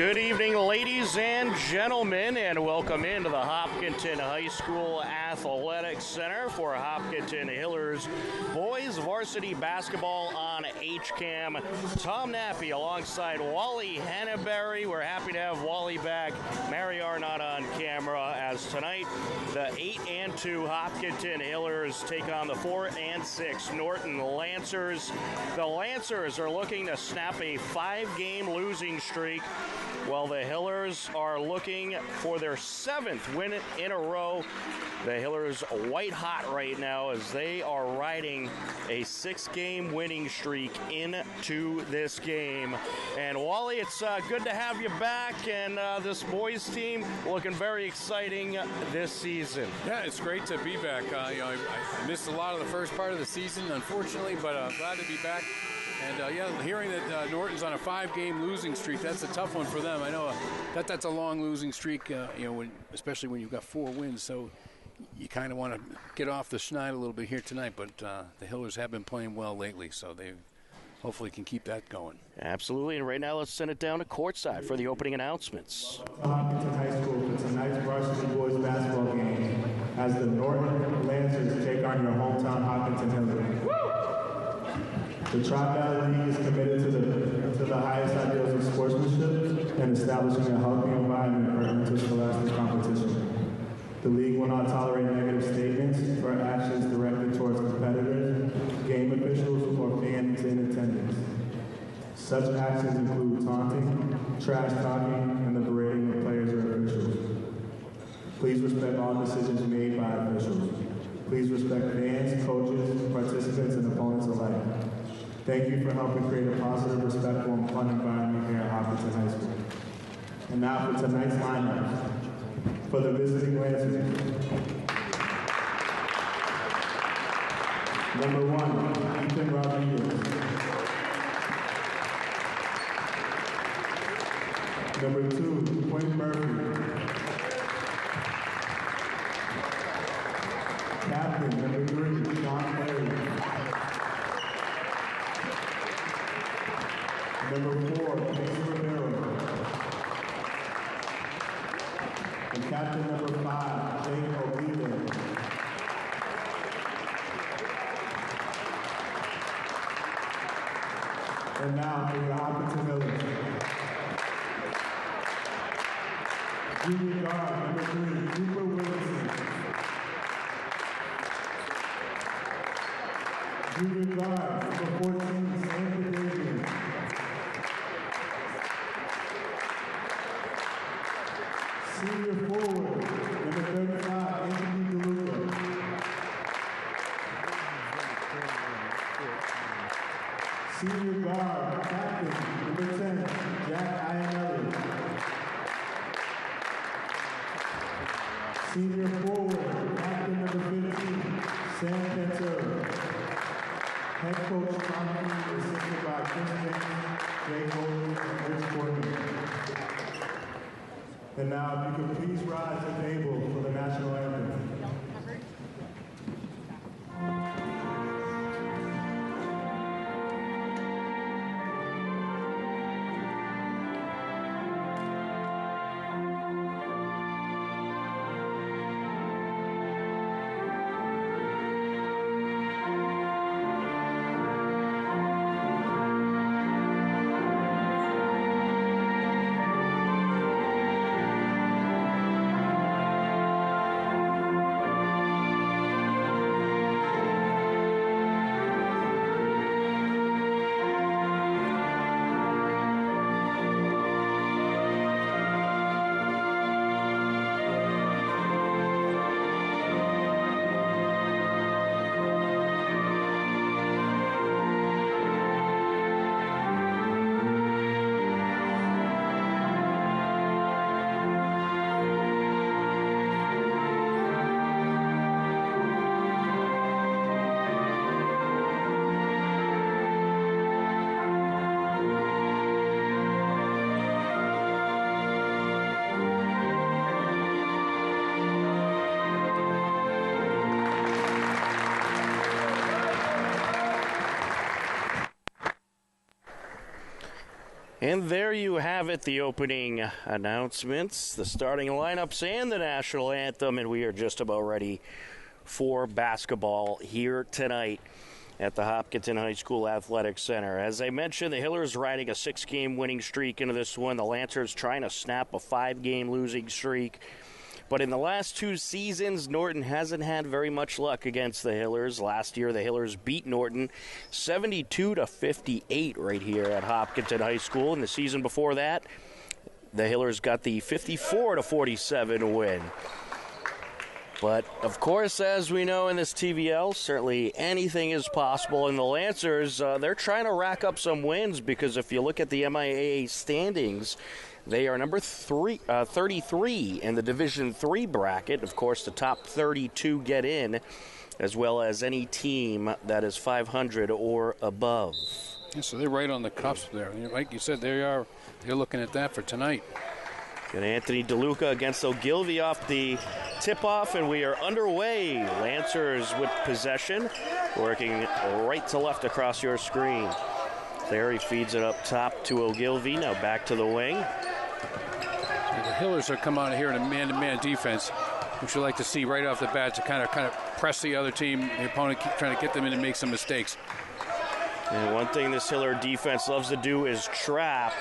Good evening, ladies and gentlemen, and welcome into the Hopkinton High School Athletic Center for Hopkinton Hillers Boys Varsity Basketball on HCAM. Tom Nappy alongside Wally Henneberry. We're happy to have Wally back. Mary are not on camera, as tonight the 8-2 Hopkinton Hillers take on the 4-6 Norton Lancers. The Lancers are looking to snap a 5-game losing streak, while the Hillers are looking for their 7th win in a row. The Hillers white hot right now as they are riding a 6-game winning streak into this game. And Wally, it's good to have you back, and this boys team looking very exciting this season. Yeah, it's great to be back. I missed a lot of the first part of the season, unfortunately, but glad to be back. And hearing that Norton's on a 5-game losing streak, that's a tough one for them. I know that's a long losing streak, especially when you've got 4 wins. So you kind of want to get off the schneid a little bit here tonight. But the Hillers have been playing well lately, so they hopefully can keep that going. Absolutely. And right now, let's send it down to courtside for the opening announcements. Hopkinton High School for tonight's varsity boys basketball game as the Norton Lancers take on your hometown Hopkinton Hillers. The Tri-Valley League is committed to the highest ideals of sportsmanship and establishing a healthy environment for interscholastic competition. The league will not tolerate negative statements or actions directed towards competitors, game officials, or fans in attendance. Such actions include taunting, trash talking, and the berating of players or officials. Please respect all decisions made by officials. Please respect fans, coaches, participants, and opponents alike. Thank you for helping create a positive, respectful, and fun environment here at Hopkinton High School. And now for tonight's lineups. For the visiting Lancers. Number 1, Ethan Rodriguez. Number 2, Quinn Murphy. Captain, number 3, Sean Perry. Number 4, Casey Romero. And captain number 5, Jake O'Leary. And now for your Hopkinton Hillers. Junior guard number 3, Cooper Wilson. Junior guard number 14, Samantha Davis. Senior forward, number 35, Anthony DeLuca. Senior guard, captain, number 10, Jack Iannelli. Senior forward, captain, number 15, Sam Pantera. Head coach, Tom, assisted by Chris James, Jay Coley, and Rich Courtney. And now, if you could please rise to the table for the national anthem. And there you have it, the opening announcements, the starting lineups, and the national anthem. And we are just about ready for basketball here tonight at the Hopkinton High School Athletic Center. As I mentioned, the Hillers riding a 6-game winning streak into this one. The Lancers trying to snap a 5-game losing streak. But in the last 2 seasons, Norton hasn't had very much luck against the Hillers. Last year, the Hillers beat Norton 72-58 right here at Hopkinton High School. And the season before that, the Hillers got the 54-47 win. But, of course, as we know in this TVL, certainly anything is possible. And the Lancers, they're trying to rack up some wins because if you look at the MIAA standings, they are number 33 in the Division III bracket. Of course, the top 32 get in, as well as any team that is 500 or above. Yeah, so they're right on the cusp there. Like you said, they're looking at that for tonight. Got Anthony DeLuca against Ogilvie off the tip-off, and we are underway. Lancers with possession, working right to left across your screen. Clary feeds it up top to Ogilvie. Now back to the wing. The Hillers are come out here in a man-to-man defense, which you like to see right off the bat to kind of press the other team, the opponent, keep trying to get them in and make some mistakes. And one thing this Hiller defense loves to do is trap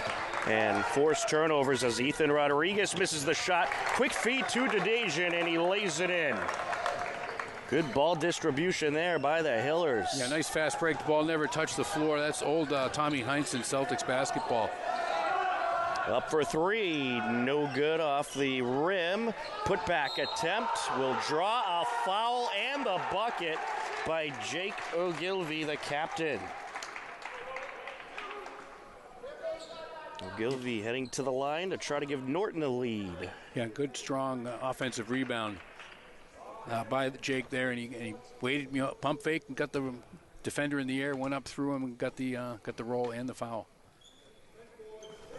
and force turnovers as Ethan Rodriguez misses the shot. Quick feed to Dedejian, and he lays it in. Good ball distribution there by the Hillers. Yeah, nice fast break. The ball never touched the floor. That's old Tommy Heinsohn Celtics basketball. Up for 3, no good off the rim. Put back attempt will draw a foul and the bucket by Jake Ogilvie, the captain. Ogilvie heading to the line to try to give Norton a lead. Yeah, good, strong offensive rebound by Jake there, and he waited, pump fake, and got the defender in the air, went up through him, and got the roll and the foul.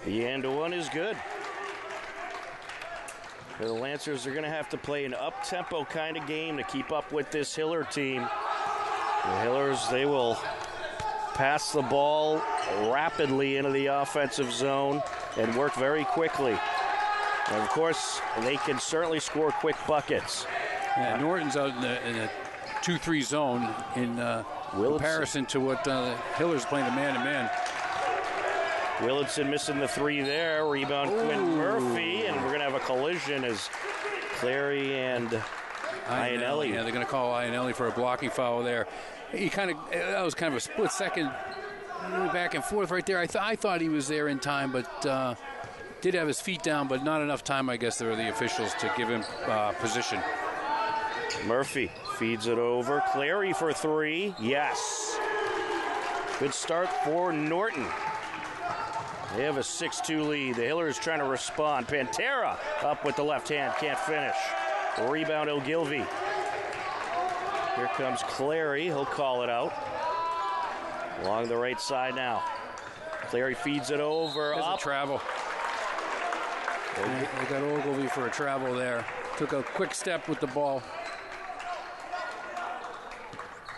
The end one is good. The Lancers are going to have to play an up-tempo kind of game to keep up with this Hiller team. The Hillers, they will pass the ball rapidly into the offensive zone and work very quickly. And of course, they can certainly score quick buckets. Yeah, Norton's out in a 2-3 zone in comparison to what Hiller's playing a man-to-man. Willardson missing the 3 there. Rebound Quinn Murphy, and we're going to have a collision as Clary and Ionelli. Yeah, they're going to call Ionelli for a blocking foul there. That was kind of a split second back and forth right there. I thought he was there in time, but did have his feet down, but not enough time, I guess, there were the officials to give him position. Murphy feeds it over. Clary for 3. Yes. Good start for Norton. They have a 6-2 lead. The Hillers trying to respond. Pantera up with the left hand. Can't finish. Rebound Ogilvie. Here comes Clary. He'll call it out. Along the right side now. Clary feeds it over. There's a travel. They got Ogilvie for a travel there. Took a quick step with the ball.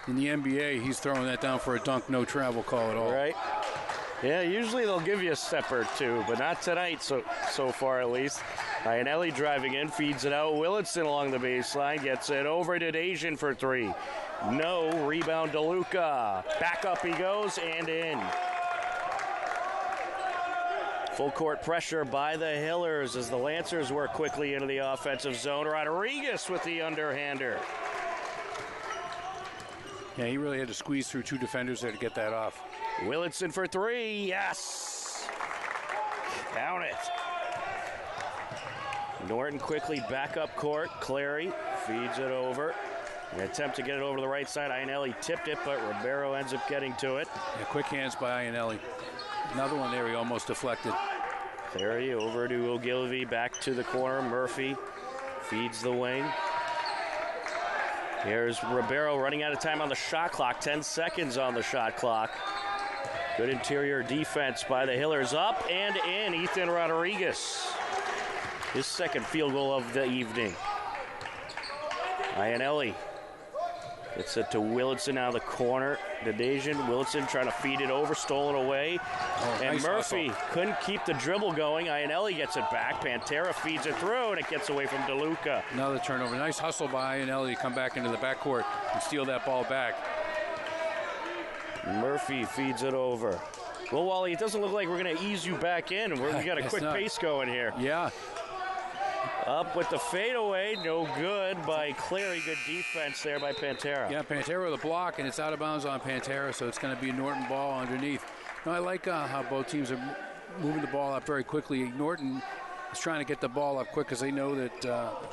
In the NBA, he's throwing that down for a dunk. No travel call at all. Right. Yeah, usually they'll give you a step or two, but not tonight so far at least. Ionelli driving in, feeds it out. Willardson along the baseline, gets it over to Dedejian for 3. No, rebound DeLuca. Back up he goes and in. Full court pressure by the Hillers as the Lancers work quickly into the offensive zone. Rodriguez with the underhander. Yeah, he really had to squeeze through 2 defenders there to get that off. Willardson for 3, yes! Count it. Norton quickly back up court. Clary feeds it over. An attempt to get it over to the right side. Ionelli tipped it, but Ribeiro ends up getting to it. Yeah, quick hands by Ionelli. Another one there he almost deflected. Clary over to Ogilvie, back to the corner. Murphy feeds the wing. Here's Ribeiro running out of time on the shot clock. 10 seconds on the shot clock. Good interior defense by the Hillers. Up and in. Ethan Rodriguez. His second field goal of the evening. Ionelli gets it to Willardson out of the corner. Dedajian, Wilson trying to feed it over, stolen away. And nice Murphy hustle. couldn't keep the dribble going. Iannelli gets it back. Pantera feeds it through, and it gets away from DeLuca. Another turnover. Nice hustle by Iannelli to come back into the backcourt and steal that ball back. Murphy feeds it over. Well, Wally, it doesn't look like we're going to ease you back in. We got a quick pace going here. Yeah. Up with the fadeaway, no good by Clary. Good defense there by Pantera. Yeah, Pantera with a block, and it's out of bounds on Pantera, so it's going to be a Norton ball underneath. No, I like how both teams are moving the ball up very quickly. Norton is trying to get the ball up quick because they know that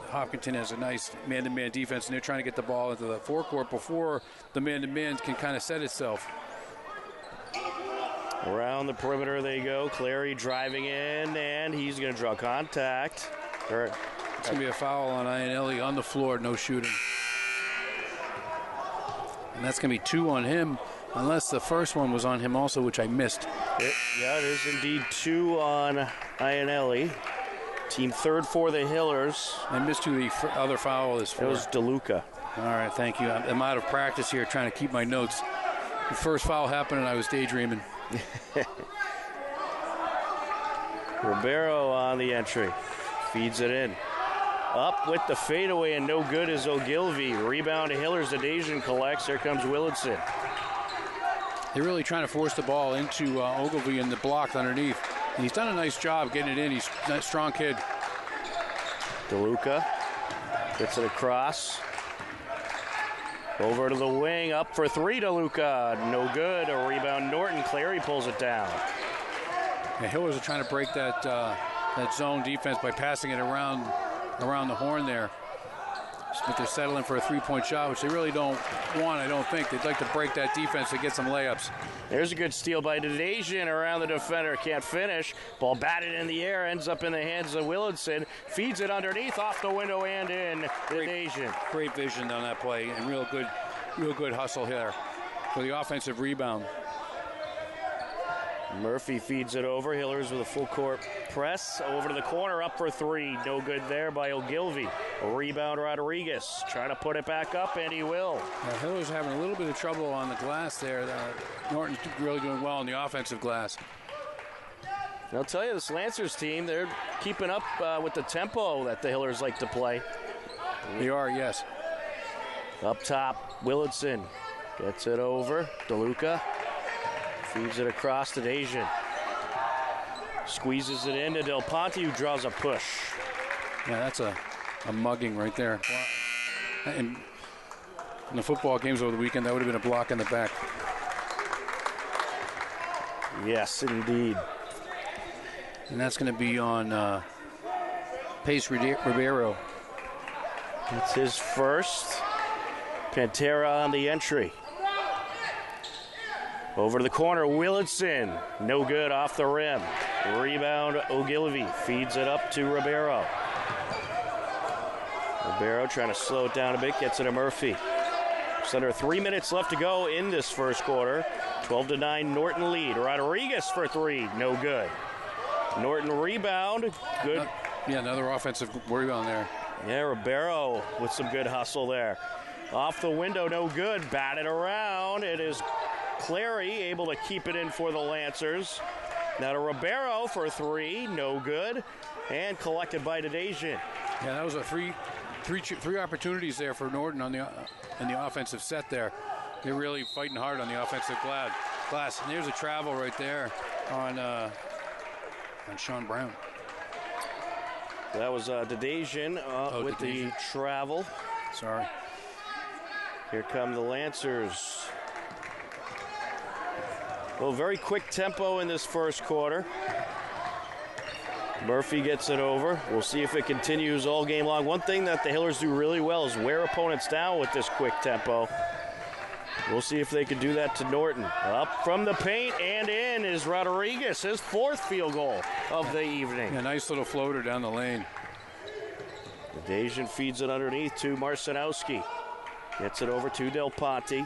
Hopkinton has a nice man-to-man defense, and they're trying to get the ball into the forecourt before the man-to-man can kind of set itself. Around the perimeter they go. Clary driving in, and he's going to draw contact. It's going to be a foul on Iannelli on the floor, no shooting. And that's going to be 2 on him, unless the first one was on him also, which I missed. It is indeed 2 on Iannelli. Team third for the Hillers. I missed who the other foul is for. It was DeLuca. All right, thank you. I'm out of practice here trying to keep my notes. The first foul happened and I was daydreaming. Ribeiro on the entry. Feeds it in. Up with the fadeaway and no good is Ogilvy. Rebound to Hillers. Dedajian collects. Here comes Willardson. They're really trying to force the ball into Ogilvy and the block underneath. And he's done a nice job getting it in. He's a strong kid. DeLuca gets it across. Over to the wing, up for 3, DeLuca. No good. A rebound, Norton. Clary pulls it down. The Hillers are trying to break that zone defense by passing it around the horn there. But they're settling for a three-point shot, which they really don't want, I don't think. They'd like to break that defense to get some layups. There's a good steal by Dedajian around the defender. Can't finish. Ball batted in the air, ends up in the hands of Willardson. Feeds it underneath, off the window and in. Dedajian. Great vision on that play, and real good hustle here for the offensive rebound. Murphy feeds it over. Hillers with a full court press. Over to the corner, up for 3. No good there by Ogilvy. A rebound, Rodriguez. Trying to put it back up, and he will. Hillers having a little bit of trouble on the glass there. Norton's really doing well on the offensive glass. I'll tell you, this Lancers team, they're keeping up with the tempo that the Hillers like to play. They are, yes. Up top, Willardson gets it over. DeLuca feeds it across to Dedajian. Squeezes it into Del Ponte, who draws a push. Yeah, that's a mugging right there. In the football games over the weekend, that would have been a block in the back. Yes, indeed. And that's going to be on Pace Ribeiro. It's his first. Pantera on the entry. Over to the corner, Willardson. No good, off the rim. Rebound, Ogilvy. Feeds it up to Ribeiro. Ribeiro trying to slow it down a bit, gets it to Murphy. Just under 3 minutes left to go in this first quarter. 12-9 Norton lead. Rodriguez for 3, no good. Norton rebound, good. Yeah, another offensive rebound there. Yeah, Ribeiro with some good hustle there. Off the window, no good. Batted around. It is Clary able to keep it in for the Lancers. Now to Ribeiro for 3, no good. And collected by Dedajian. Yeah, that was a three opportunities there for Norton on in the offensive set there. They're really fighting hard on the offensive glass. And there's a travel right there on Sean Brown. That was Dedajian with the travel. Sorry. Here come the Lancers. Well, very quick tempo in this first quarter. Murphy gets it over. We'll see if it continues all game long. One thing that the Hillers do really well is wear opponents down with this quick tempo. We'll see if they can do that to Norton. Up from the paint and in is Rodriguez, his 4th field goal of the evening. Yeah, nice little floater down the lane. Dedajian feeds it underneath to Marcinowski. Gets it over to Del Ponte.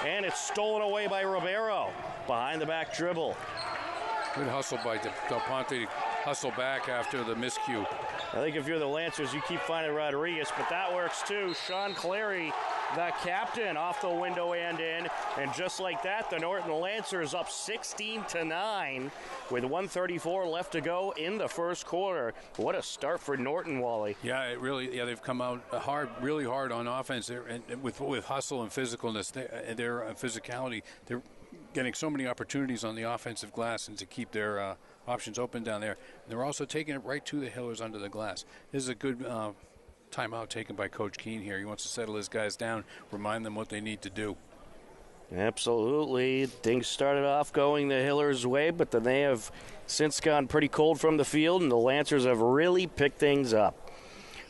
And it's stolen away by Ribeiro. Behind the back dribble. Good hustle by Del Ponte to hustle back after the miscue. I think if you're the Lancers, you keep finding Rodriguez, but that works too. Sean Clary the captain, off the window and in. And just like that, the Norton Lancers up 16-9 with 1:34 left to go in the first quarter. What a start for Norton, Wally. Yeah, it really. Yeah, they've come out really hard on offense. And with hustle and physicalness, their physicality, they're getting so many opportunities on the offensive glass and to keep their options open down there. And they're also taking it right to the Hillers under the glass. This is a good timeout taken by Coach Keene here. He wants to settle his guys down, remind them what they need to do. Absolutely. Things started off going the Hillers' way, but then they have since gone pretty cold from the field, and the Lancers have really picked things up.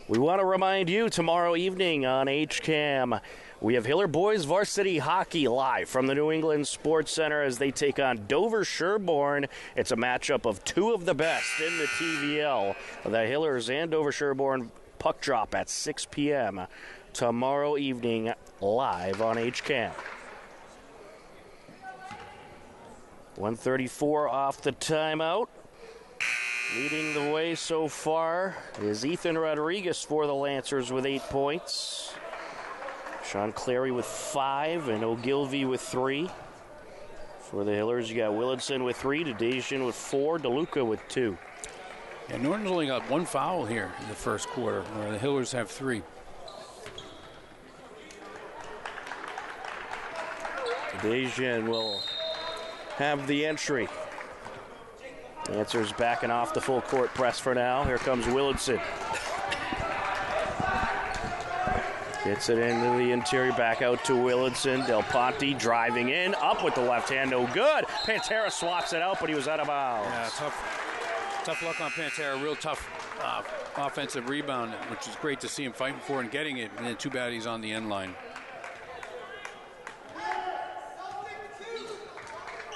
We want to remind you, tomorrow evening on HCAM, we have Hiller Boys Varsity Hockey live from the New England Sports Center as they take on Dover Sherborne. It's a matchup of two of the best in the TVL. The Hillers and Dover Sherborne puck drop at 6 p.m. tomorrow evening live on HCAM. 1:34 off the timeout. Leading the way so far is Ethan Rodriguez for the Lancers with 8 points. Sean Clary with 5 and Ogilvy with 3. For the Hillers, you got Willardson with 3, Dedejian with 4, DeLuca with 2. And Norton's only got 1 foul here in the first quarter, where the Hillers have 3. Dedejian will have the entry. Lancers backing off the full court press for now. Here comes Willardson. Gets it into the interior, back out to Willardson. Del Ponte driving in, up with the left hand, no good. Pantera swats it out, but he was out of bounds. Yeah, tough luck on Pantera. Real tough offensive rebound, which is great to see him fighting for and getting it. And then too bad he's on the end line.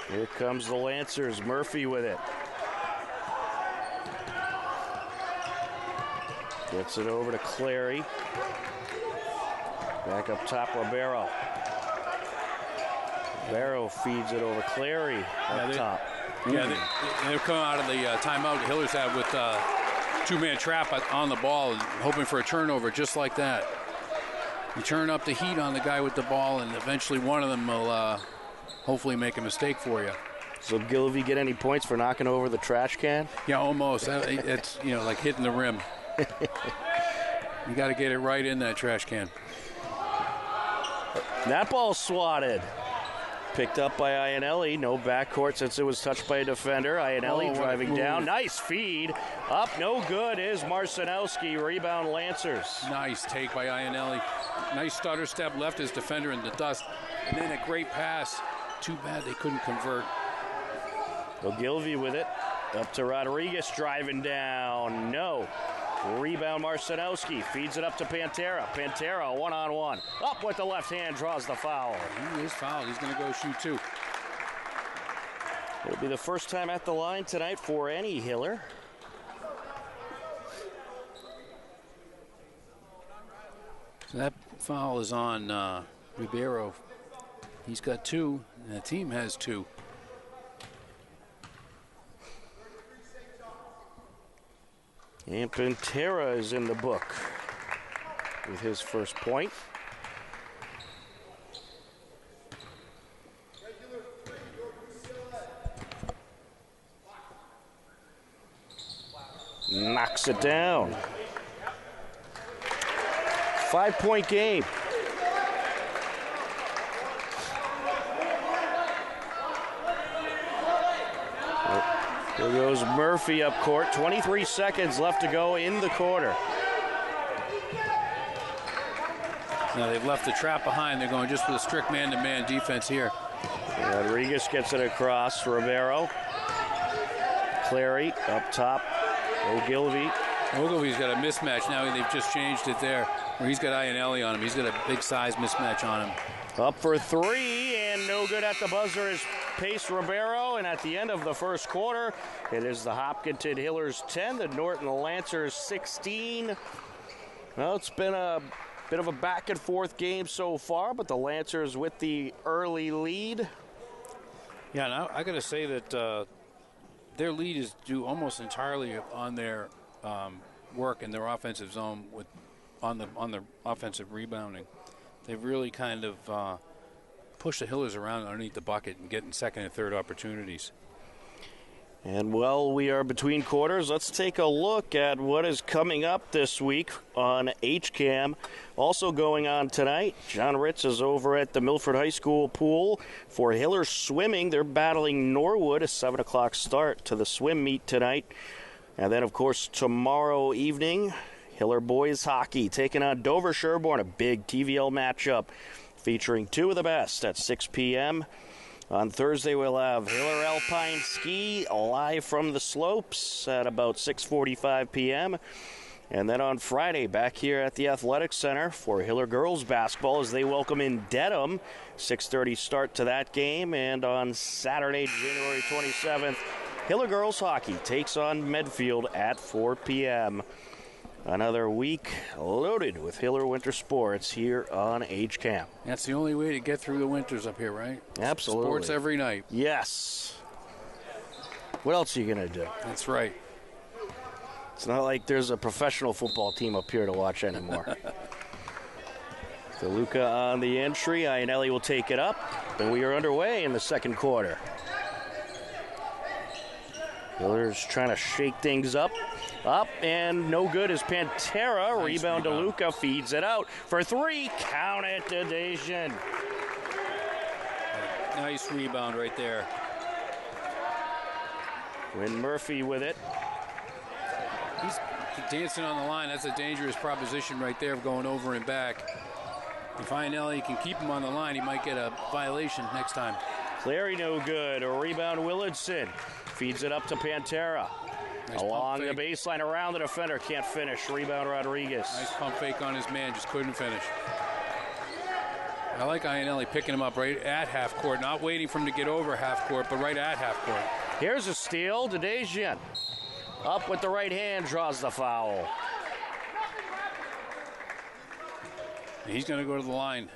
Here comes the Lancers. Murphy with it. Gets it over to Clary. Back up top, Ribeiro. Ribeiro feeds it over Clary up top. Yeah, they're coming out of the timeout the Hillers have with two-man trap on the ball and hoping for a turnover just like that. You turn up the heat on the guy with the ball, and eventually one of them will hopefully make a mistake for you. So Gilvey get any points for knocking over the trash can? Yeah, almost. It's like hitting the rim. You got to get it right in that trash can. That ball swatted. Picked up by Iannelli. No backcourt since it was touched by a defender. Iannelli driving down. Nice feed. Up, no good is Marcinowski. Rebound Lancers. Nice take by Iannelli. Nice stutter step, left his defender in the dust. And then a great pass. Too bad they couldn't convert. Ogilvy with it. Up to Rodriguez driving down. No. Rebound Marcinowski. Feeds it up to Pantera. Pantera one-on-one. Up with the left hand. Draws the foul. He is fouled. He's going to go shoot two. It'll be the first time at the line tonight for any Hiller. So that foul is on Ribeiro. He's got 2, and the team has 2. And Pantera is in the book with his first point. Knocks it down. 5-point game. There goes Murphy up court. 23 seconds left to go in the quarter. Now they've left the trap behind. They're going just for the strict man-to-man defense here. Rodriguez gets it across. Ribeiro. Clary up top. Ogilvy. Ogilvy's got a mismatch. Now they've just changed it there, where he's got Iannelli on him. He's got a big size mismatch on him. Up for 3, and no good at the buzzer is Pace Ribeiro. And at the end of the first quarter, it is the Hopkinton Hillers 10, the Norton Lancers 16. Well, it's been a bit of a back-and-forth game so far, but the Lancers with the early lead. Yeah, now I got to say that their lead is due almost entirely on their work in their offensive zone on the offensive rebounding. they've really kind of pushed the Hillers around underneath the bucket and getting second and third opportunities. And while we are between quarters, let's take a look at what is coming up this week on HCAM. Also going on tonight, John Ritz is over at the Milford High School pool for Hiller swimming. They're battling Norwood, a 7 o'clock start to the swim meet tonight. And then, of course, tomorrow evening, Hiller boys hockey taking on Dover Sherborne, a big TVL matchup featuring two of the best at 6 p.m. On Thursday, we'll have Hiller Alpine Ski live from the slopes at about 6:45 p.m. And then on Friday, back here at the Athletic Center for Hiller girls basketball as they welcome in Dedham. 6:30 start to that game. And on Saturday, January 27th, Hiller girls hockey takes on Medfield at 4 p.m. Another week loaded with Hiller winter sports here on HCAM. That's the only way to get through the winters up here, right? Absolutely. Sports every night. Yes. What else are you going to do? That's right. It's not like there's a professional football team up here to watch anymore. DeLuca on the entry. Ionelli will take it up, and we are underway in the second quarter. Hiller's trying to shake things up, and no good is Pantera. Nice rebound to Luca, feeds it out for three. Count it to Dacian. Nice rebound right there. Win Murphy with it. He's dancing on the line. That's a dangerous proposition right there of going over and back. If Ionelli can keep him on the line, he might get a violation next time. Clary no good. A rebound Willardson. Feeds it up to Pantera. Nice along the baseline, around the defender. Can't finish. Rebound Rodriguez. Nice pump fake on his man. Just couldn't finish. I like Ionelli picking him up right at half court. Not waiting for him to get over half court, but right at half court. Here's a steal to Dacian. Up with the right hand, draws the foul. He's going to go to the line.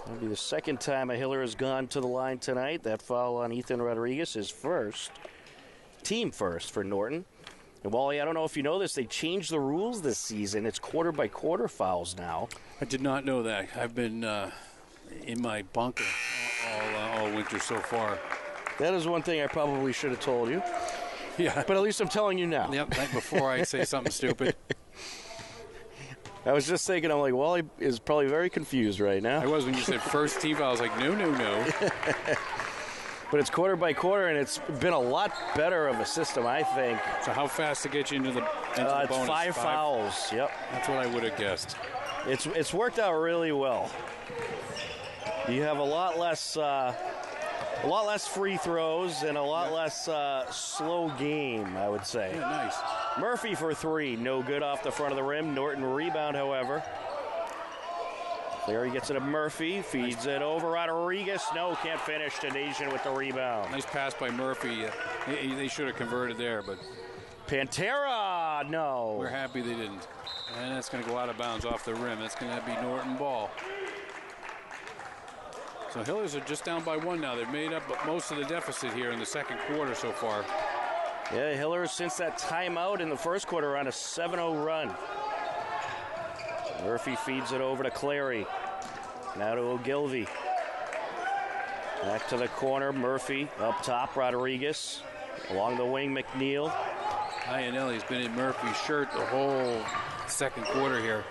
That'll be the second time a Hiller has gone to the line tonight. That foul on Ethan Rodriguez is first. Team first for Norton. And Wally, I don't know if you know this, they changed the rules this season. It's quarter-by-quarter fouls now. I did not know that. I've been in my bunker all winter so far. That is one thing I probably should have told you. Yeah. But at least I'm telling you now. Yep, like before I say something stupid. I was just thinking, I'm like, Wally is probably very confused right now. I was when you said first team foul. I was like, no. But it's quarter by quarter, and it's been a lot better of a system, I think. So how fast to get you into the bonus? It's five fouls. Yep. That's what I would have guessed. It's worked out really well. You have a lot less free throws and a lot less slow game, I would say. Yeah, nice. Murphy for three, no good off the front of the rim. Norton rebound, however. There he gets it to Murphy, feeds it over. Rodriguez, no, can't finish. To Dacian with the rebound. Nice pass by Murphy. They should have converted there, but Pantera, no. We're happy they didn't. And that's going to go out of bounds off the rim. That's going to be Norton ball. So Hillers are just down by one now. They've made up most of the deficit here in the second quarter so far. Yeah, Hillers since that timeout in the first quarter on a 7-0 run. Murphy feeds it over to Clary. Now to Ogilvy. Back to the corner, Murphy up top, Rodriguez. Along the wing, McNeil. Ionelli's been in Murphy's shirt the whole second quarter here.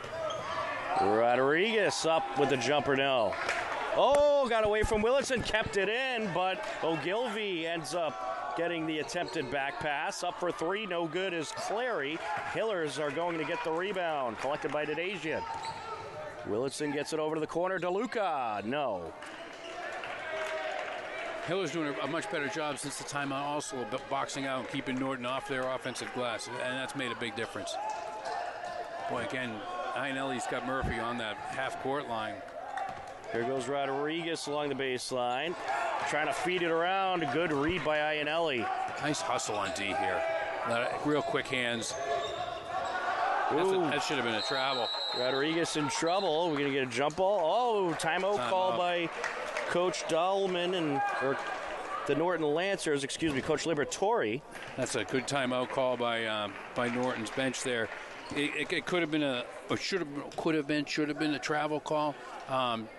Rodriguez up with the jumper, no. Oh, got away from Willardson, kept it in, but Ogilvy ends up getting the attempted back pass. Up for three, no good is Clary. Hillers are going to get the rebound, collected by Dacian. Willardson gets it over to the corner, DeLuca, no. Hiller's doing a much better job since the timeout, also boxing out and keeping Norton off their offensive glass, and that's made a big difference. Boy, again, Ionelli's got Murphy on that half-court line. Here goes Rodriguez along the baseline, trying to feed it around. Good read by Ionelli. Nice hustle on D here. Real quick hands. That should have been a travel. Rodriguez in trouble. We're going to get a jump ball. Oh, timeout called by Coach Dahlman or the Norton Lancers, Coach Liberatore. That's a good timeout call by Norton's bench there. It could have been should have been a travel call.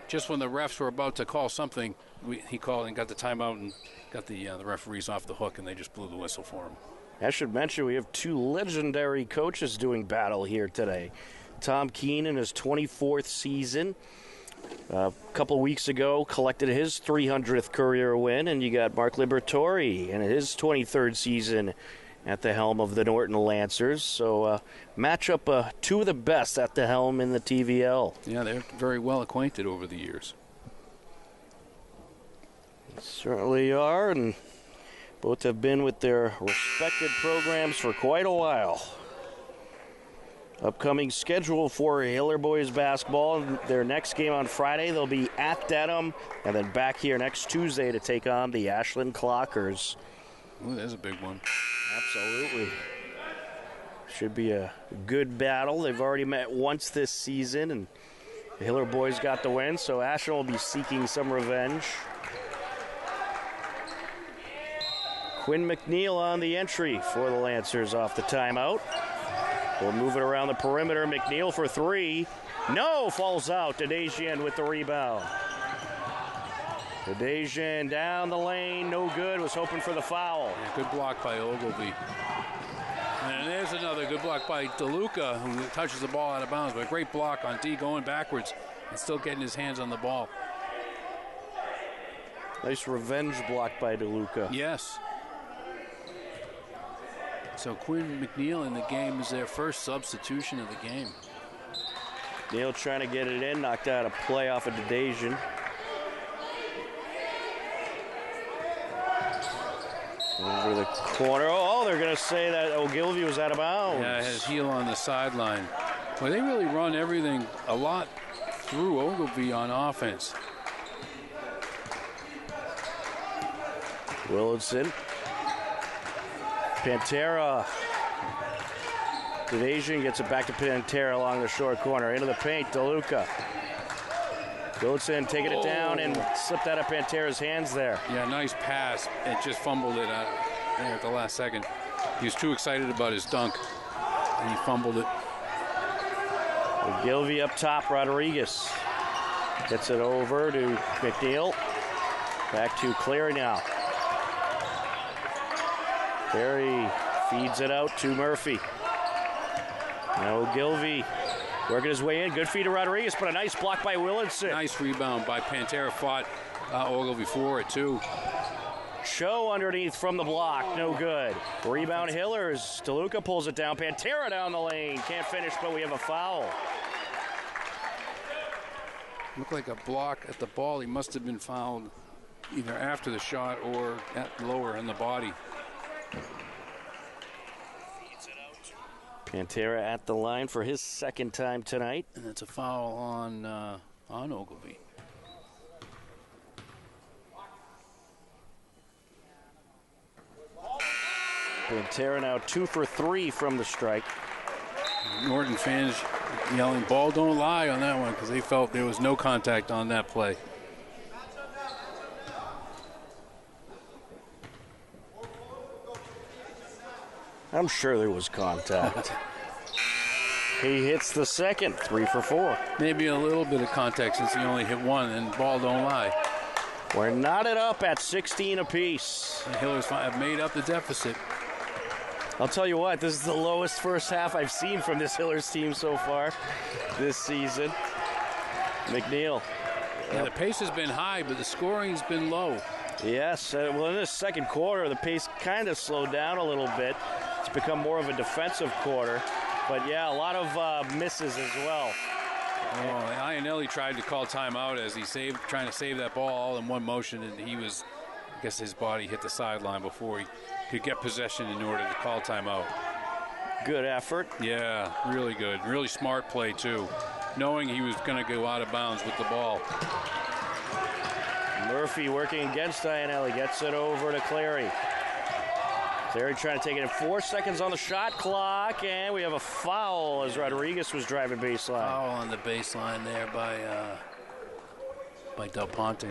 Just when the refs were about to call something, he called and got the timeout and got the referees off the hook, and they just blew the whistle for him. I should mention we have two legendary coaches doing battle here today. Tom Keene in his 24th season. A couple weeks ago, collected his 300th career win, and you got Mark Liberatore in his 23rd season at the helm of the Norton Lancers. So match up two of the best at the helm in the TVL. Yeah, they're very well acquainted over the years. Certainly are, and both have been with their respected programs for quite a while. Upcoming schedule for Hiller boys basketball. Their next game on Friday, they'll be at Dedham, and then back here next Tuesday to take on the Ashland Clockers. Ooh, there's a big one. Absolutely. Should be a good battle. They've already met once this season, and the Hiller boys got the win, so Ashland will be seeking some revenge. Quinn McNeil on the entry for the Lancers off the timeout. We'll move it around the perimeter. McNeil for three. No, falls out. Dedejian with the rebound. Dedejian down the lane, no good. Was hoping for the foul. Yeah, good block by Ogilvy. And there's another good block by DeLuca, who touches the ball out of bounds. But a great block on D going backwards and still getting his hands on the ball. Nice revenge block by DeLuca. Yes. So Quinn McNeil in the game is their first substitution of the game. Neal trying to get it in, knocked out a play off of Dedejian. Over the corner. Oh, they're going to say that Ogilvy was out of bounds. Yeah, his heel on the sideline. Well, they really run everything a lot through Ogilvy on offense. Willardson. Pantera. Dedejian gets it back to Pantera along the short corner. Into the paint, DeLuca. Willardson taking it down and slipped out of Pantera's hands there. Yeah, nice pass. And just fumbled it there at the last second. He was too excited about his dunk, and he fumbled it. Ogilvy up top, Rodriguez. Gets it over to McNeil. Back to Clary now. Clary feeds it out to Murphy. Now Ogilvy working his way in. Good feed to Rodriguez, but a nice block by Willardson. Nice rebound by Pantera. Fought Ogilvy for it, too. Cho underneath from the block. No good. Rebound Hillers. DeLuca pulls it down. Pantera down the lane. Can't finish, but we have a foul. Looked like a block at the ball. He must have been fouled either after the shot or lower in the body. Pantera at the line for his second time tonight. And it's a foul on Ogilvy. Pantera now 2 for 3 from the strike. Norton fans yelling, "Ball don't lie" on that one, because they felt there was no contact on that play. I'm sure there was contact. He hits the second, 3 for 4. Maybe a little bit of contact since he only hit one, and ball don't lie. We're knotted up at 16 apiece. The Hillers have made up the deficit. I'll tell you what, this is the lowest first half I've seen from this Hillers team so far this season. McNeil. Yeah, the pace has been high, but the scoring's been low. Yes, well, in this second quarter, the pace kind of slowed down a little bit. It's become more of a defensive quarter. But, yeah, a lot of misses as well. Oh, Ionelli tried to call timeout as he trying to save that ball all in one motion, and he was, I guess his body hit the sideline before he could get possession in order to call timeout. Good effort. Yeah, really good. Really smart play, too, knowing he was going to go out of bounds with the ball. Murphy working against Ionelli, gets it over to Clary. Clary trying to take it in 4 seconds on the shot clock, and we have a foul as Rodriguez was driving baseline. Foul on the baseline there by Del Ponte.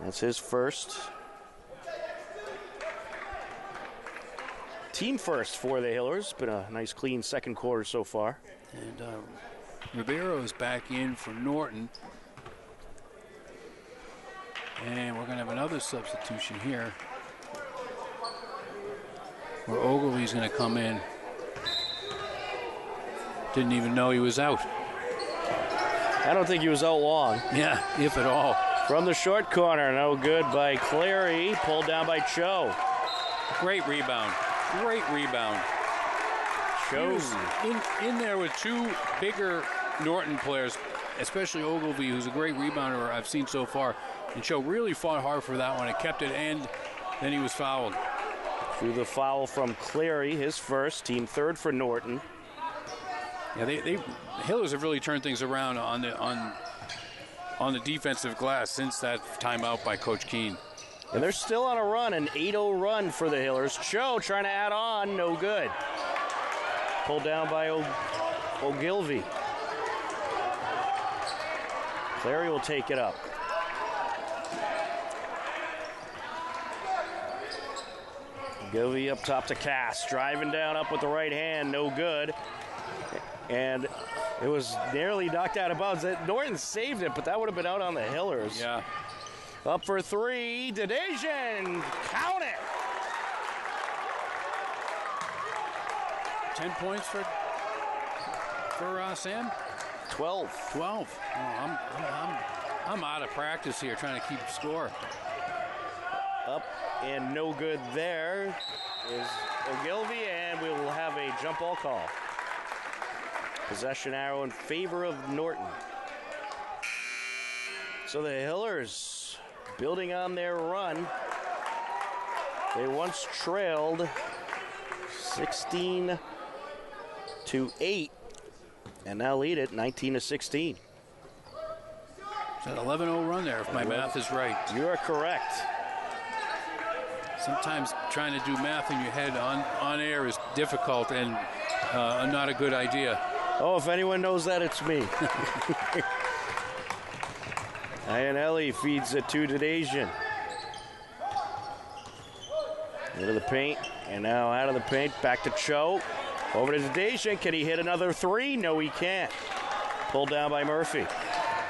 That's his first. team first for the Hillers. Been a nice, clean second quarter so far. And Ribeiro is back in for Norton. And we're going to have another substitution here, where Ogilvy's going to come in. Didn't even know he was out. I don't think he was out long. Yeah, if at all. From the short corner, no good by Clary. Pulled down by Cho. Great rebound. Great rebound. Cho's in there with two bigger Norton players, especially Ogilvy, who's a great rebounder I've seen so far. And Cho really fought hard for that one and kept it, and then he was fouled. Through the foul from Clary, his first, team third for Norton. Yeah, they Hillers have really turned things around on the defensive glass since that timeout by Coach Keene. And they're still on a run, an 8-0 run for the Hillers. Cho trying to add on, no good. Pulled down by Ogilvy. Clary will take it up. Ogilvy up top to Cass, driving down up with the right hand, no good. And it was nearly knocked out of bounds. Norton saved it, but that would have been out on the Hillers. Yeah. Up for three, Dadasian, count it. 10 points for Sam? 12. 12. Oh, I'm out of practice here trying to keep score. Up and no good there is Ogilvy, and we will have a jump ball call. Possession arrow in favor of Norton. So the Hillers building on their run. They once trailed 16-8 and now lead it 19-16. It's an 11-0 run there, if my math is right. You are correct. Sometimes trying to do math in your head on air is difficult and not a good idea. Oh, if anyone knows that, it's me. Iannelli feeds it to Dadasian. Into the paint, and now out of the paint, back to Cho. Over to Dadasian. Can he hit another three? No, he can't. Pulled down by Murphy.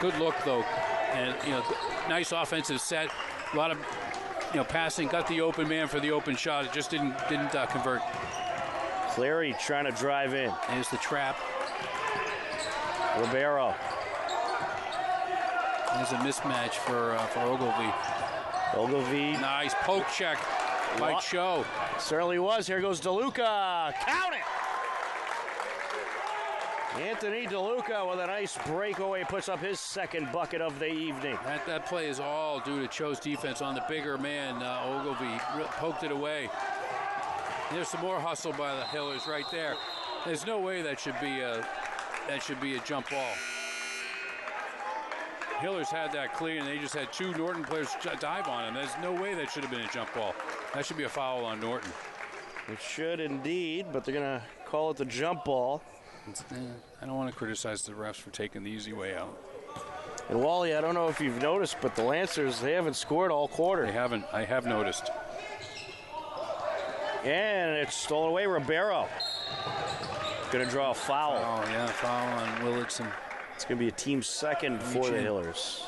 Good look, though, and nice offensive set. A lot of passing, got the open man for the open shot. It just didn't convert. Clary trying to drive in. There's the trap. Ribeiro. There's a mismatch for Ogilvy. Ogilvy. Nice poke check by Cho. Certainly was. Here goes DeLuca. Count it! Anthony DeLuca with a nice breakaway puts up his second bucket of the evening. That play is all due to Cho's defense on the bigger man. Ogilvy poked it away. There's some more hustle by the Hillers right there. There's no way that should be a jump ball. Hillers had that clean, and they just had two Norton players dive on him. There's no way that should have been a jump ball. That should be a foul on Norton. It should indeed, but they're going to call it the jump ball. I don't want to criticize the refs for taking the easy way out. And Wally, I don't know if you've noticed, but the Lancers, they haven't scored all quarter. They haven't. I have noticed. And it's stolen away. Ribeiro going to draw a foul. Oh, yeah, foul on Willardson. It's going to be a team second for the Hillers.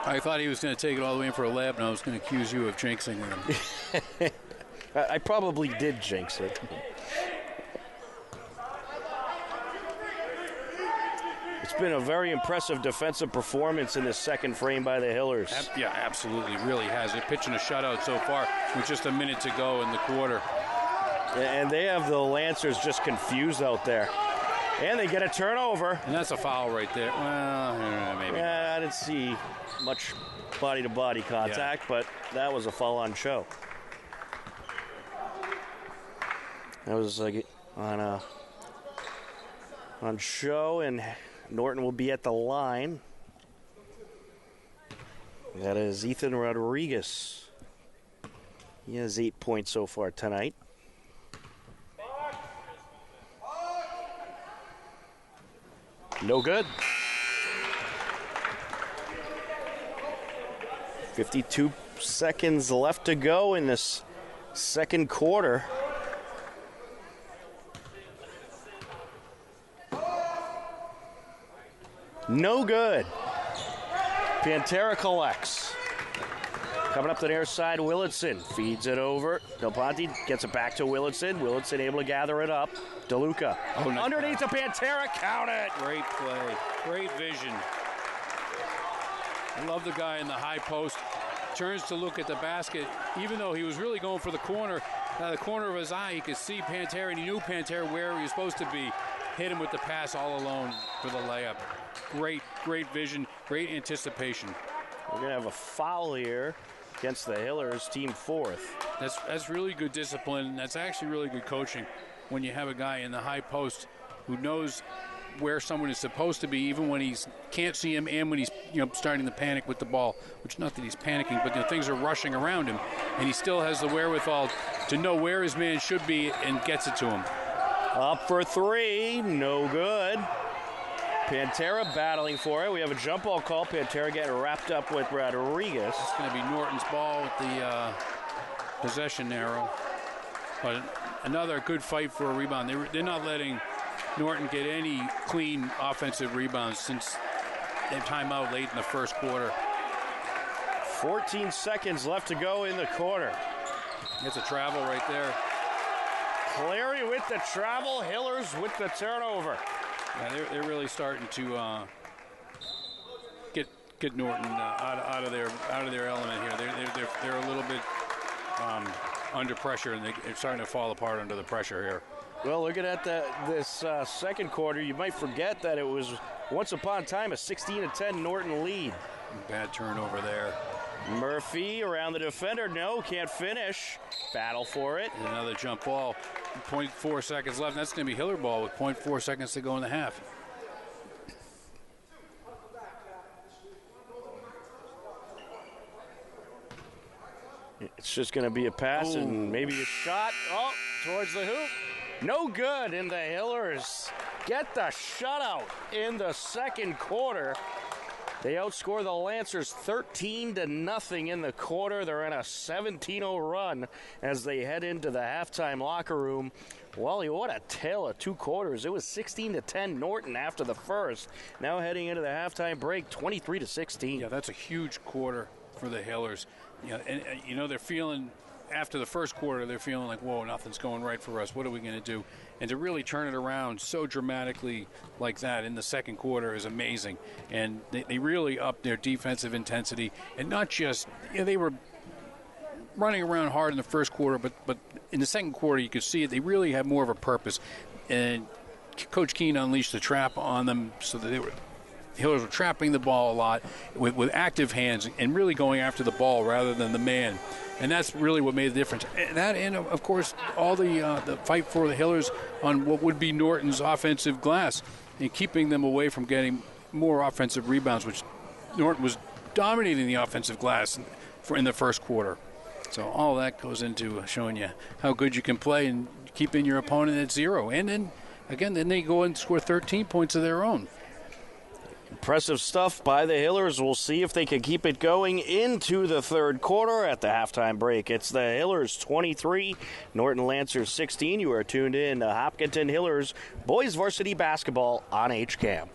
I thought he was going to take it all the way in for a layup, and I was going to accuse you of jinxing him. I probably did jinx it. It's been a very impressive defensive performance in this second frame by the Hillers. Yeah, absolutely. Really has. They're pitching a shutout so far with just a minute to go in the quarter. And they have the Lancers just confused out there. And they get a turnover. And that's a foul right there. Well, maybe. Yeah, I didn't see much body-to-body contact, but that was a foul on Cho. That was on Cho, and Norton will be at the line. That is Ethan Rodriguez. He has 8 points so far tonight. No good. 52 seconds left to go in this second quarter. No good. Pantera collects. Coming up the near side, Willardson feeds it over. Del Ponte gets it back to Willardson. Willardson able to gather it up. DeLuca underneath the Pantera, count it. Great play, great vision. I love the guy in the high post. Turns to look at the basket, even though he was really going for the corner of his eye, he could see Pantera, and he knew Pantera where he was supposed to be. Hit him with the pass all alone for the layup. Great vision, great anticipation. We're going to have a foul here against the Hillers, team fourth. That's really good discipline. That's actually really good coaching when you have a guy in the high post who knows where someone is supposed to be, even when he can't see him and when he's starting to panic with the ball, which not that he's panicking, but things are rushing around him, and he still has the wherewithal to know where his man should be and gets it to him. Up for three, no good. Pantera battling for it. We have a jump ball call. Pantera getting wrapped up with Rodriguez. It's going to be Norton's ball with the possession arrow. But another good fight for a rebound. They're not letting Norton get any clean offensive rebounds since their timeout late in the first quarter. 14 seconds left to go in the quarter. It's a travel right there. Clary with the travel, Hillers with the turnover. Yeah, they're really starting to get Norton out of their element here. They're a little bit under pressure, and they're starting to fall apart under the pressure here. Well, looking at this second quarter, you might forget that it was once upon a time a 16-10 Norton lead. Bad turnover there. Murphy around the defender. No, can't finish. Battle for it. And another jump ball. 0.4 seconds left. That's going to be Hiller ball with 0.4 seconds to go in the half. It's just going to be a pass and maybe a shot. Oh, towards the hoop. No good, and the Hillers get the shutout in the second quarter. They outscore the Lancers 13-0 in the quarter. They're in a 17-0 run as they head into the halftime locker room. Wally, what a tale of two quarters. It was 16-10 Norton after the first. Now heading into the halftime break, 23-16. Yeah, that's a huge quarter for the Hillers. And they're feeling, after the first quarter, they're feeling like, whoa, nothing's going right for us. What are we going to do? And to really turn it around so dramatically like that in the second quarter is amazing. And they really upped their defensive intensity. And not just, they were running around hard in the first quarter, but in the second quarter you could see it. They really had more of a purpose. And Coach Keene unleashed the trap on them so that Hillers were trapping the ball a lot with active hands and really going after the ball rather than the man. And that's really what made the difference. And of course, all the fight for the Hillers on what would be Norton's offensive glass and keeping them away from getting more offensive rebounds, which Norton was dominating the offensive glass in the first quarter. So all that goes into showing you how good you can play and keeping your opponent at zero. And then, again, they go and score 13 points of their own. Impressive stuff by the Hillers. We'll see if they can keep it going into the third quarter at the halftime break. It's the Hillers 23, Norton Lancers 16. You are tuned in to Hopkinton Hillers Boys Varsity Basketball on HCAM.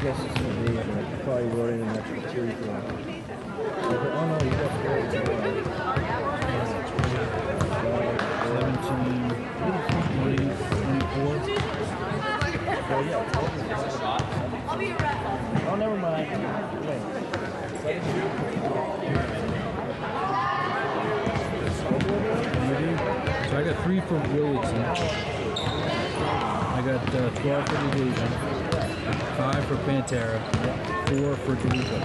guess it's gonna be. I probably wrote in an extra 2 for him. Oh no, you got 17, 20, 24. Oh yeah. I'll be your ref. Oh, never mind. Wait. So I got 3 for Williamson. I got 12 for Division, 5 for Pantera, 4 for Delico.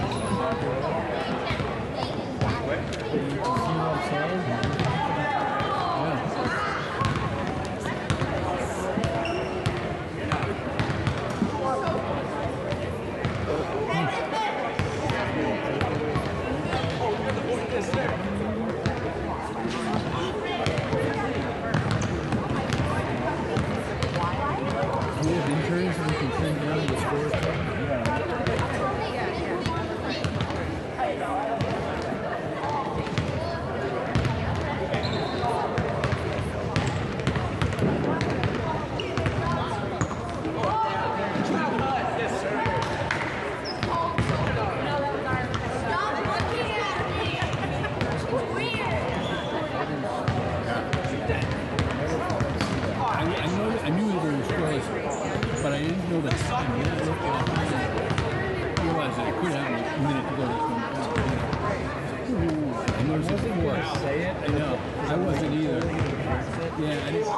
See what I'm saying? I knew they were close, but I didn't know the time. I realized that it could have a minute to go. I noticed it before. Say it? I know. I wasn't either. Yeah, I didn't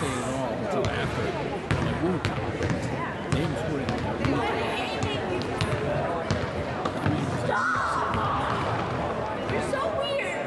say it at all until after. I'm like, ooh. They haven't scored it. You're so weird.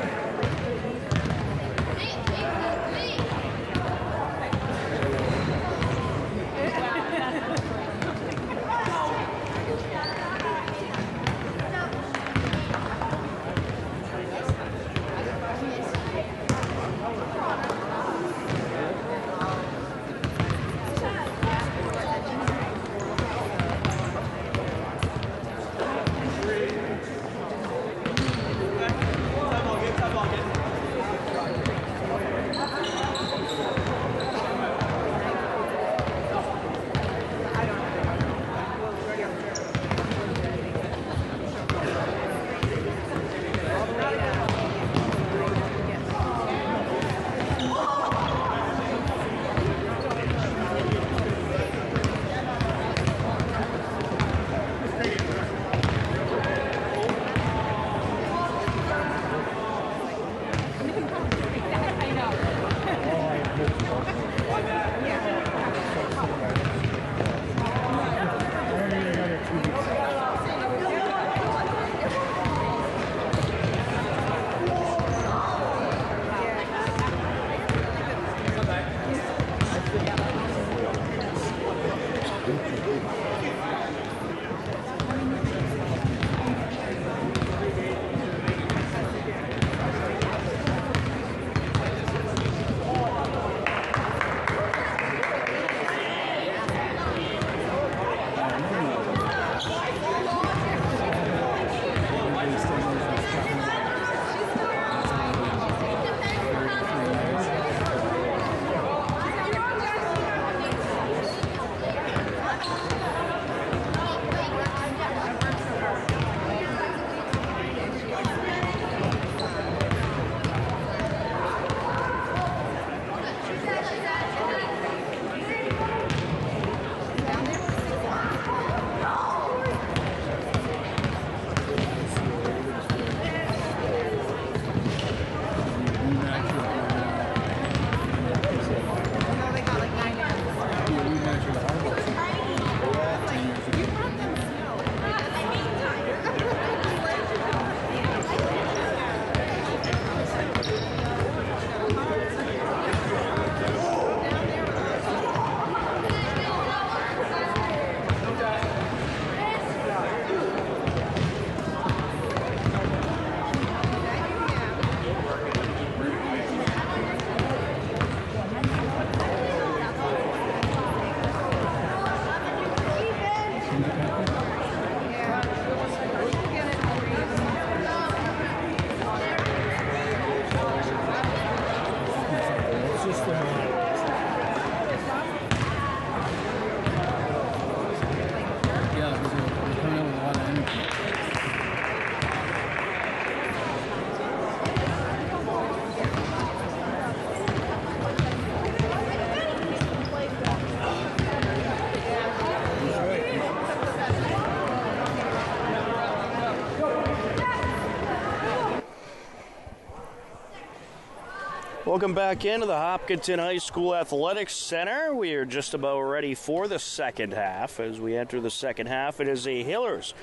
Welcome back into the Hopkinton High School Athletics Center. We are just about ready for the second half. As we enter the second half, it is a Hillers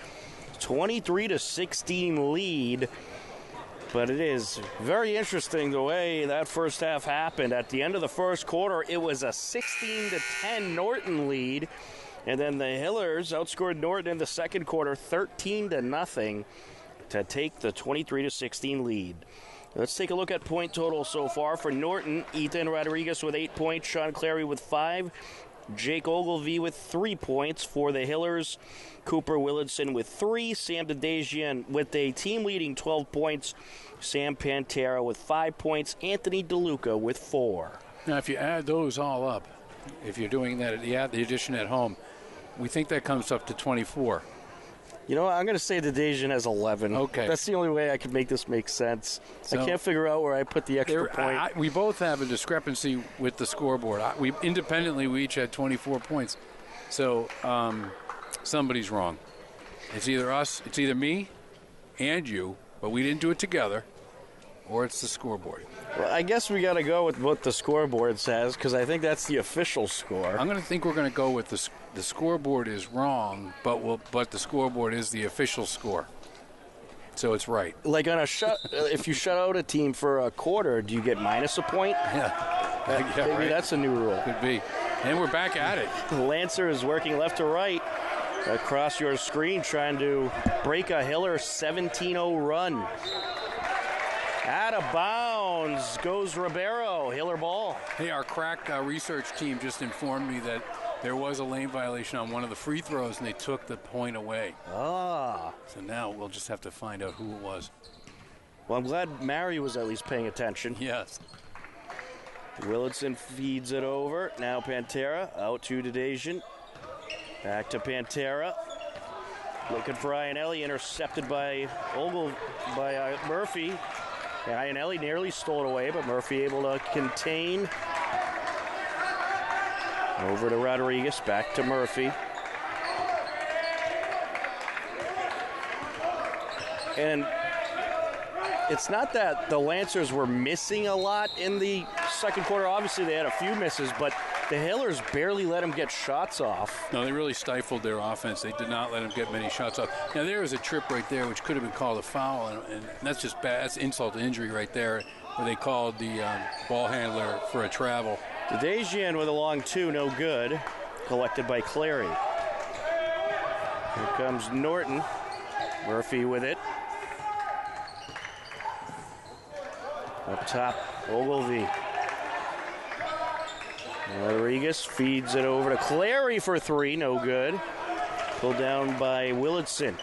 23-16 lead. But it is very interesting the way that first half happened. At the end of the first quarter, it was a 16-10 Norton lead. And then the Hillers outscored Norton in the second quarter 13-0 to take the 23-16 lead. Let's take a look at point total so far. For Norton, Ethan Rodriguez with 8 points, Sean Clary with 5, Jake Ogilvie with 3 points. For the Hillers, Cooper Willardson with 3, Sam Dedejian with a team-leading 12 points, Sam Pantera with 5 points, Anthony DeLuca with 4. Now, if you add those all up, if you're doing that, the addition at home, we think that comes up to 24. You know what? I'm going to say the Dedejian has 11. Okay. That's the only way I can make this make sense. So I can't figure out where I put the extra point. We both have a discrepancy with the scoreboard. We each had 24 points. So somebody's wrong. It's either us, it's either me and you, but we didn't do it together, or it's the scoreboard. Well, I guess we got to go with what the scoreboard says, because I think that's the official score. I'm going to think we're going to go with the scoreboard is wrong, but the scoreboard is the official score. So it's right. Like on a if you shut out a team for a quarter, do you get minus a point? Yeah. Maybe right. That's a new rule. Could be. And we're back at it. Lancer is working left to right across your screen, trying to break a Hiller 17-0 run. Out of bounds goes Ribeiro. Hiller ball. Hey, our crack research team just informed me that there was a lane violation on one of the free throws, and they took the point away. Ah. So now we'll just have to find out who it was. Well, I'm glad Mary was at least paying attention. Yes. Willardson feeds it over. Now Pantera out to Dedejian. Back to Pantera. Looking for Ionelli, intercepted by Murphy. And Ionelli nearly stole it away, but Murphy able to contain. Over to Rodriguez, back to Murphy. And it's not that the Lancers were missing a lot in the second quarter. Obviously, they had a few misses, but the Hillers barely let them get shots off. No, they really stifled their offense. They did not let them get many shots off. Now, there was a trip right there which could have been called a foul, and that's just bad. That's insult to injury right there, where they called the ball handler for a travel. Dedejian with a long two, no good. Collected by Clary. Here comes Norton. Murphy with it. Up top, Ogilvie. Rodriguez feeds it over to Clary for 3, no good. Pulled down by Willardson.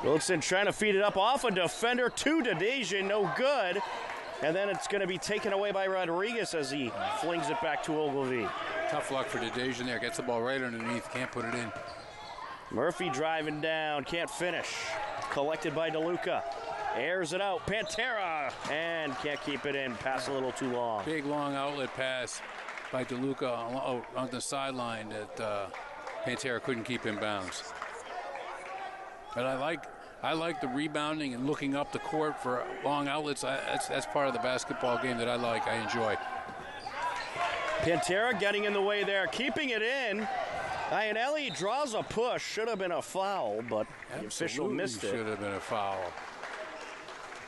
Willardson trying to feed it up off a defender to Dedejian, no good. And then it's going to be taken away by Rodriguez as he flings it back to Ogilvie. Tough luck for Dedejian there. Gets the ball right underneath, can't put it in. Murphy driving down, can't finish. Collected by DeLuca. Airs it out, Pantera, and can't keep it in. Pass a little too long. Big long outlet pass by DeLuca on the sideline that Pantera couldn't keep in bounds. But I like the rebounding and looking up the court for long outlets. That's part of the basketball game that I enjoy. Pantera getting in the way there, keeping it in. Ionelli draws a push. Should have been a foul, but the official missed it. Should have been a foul.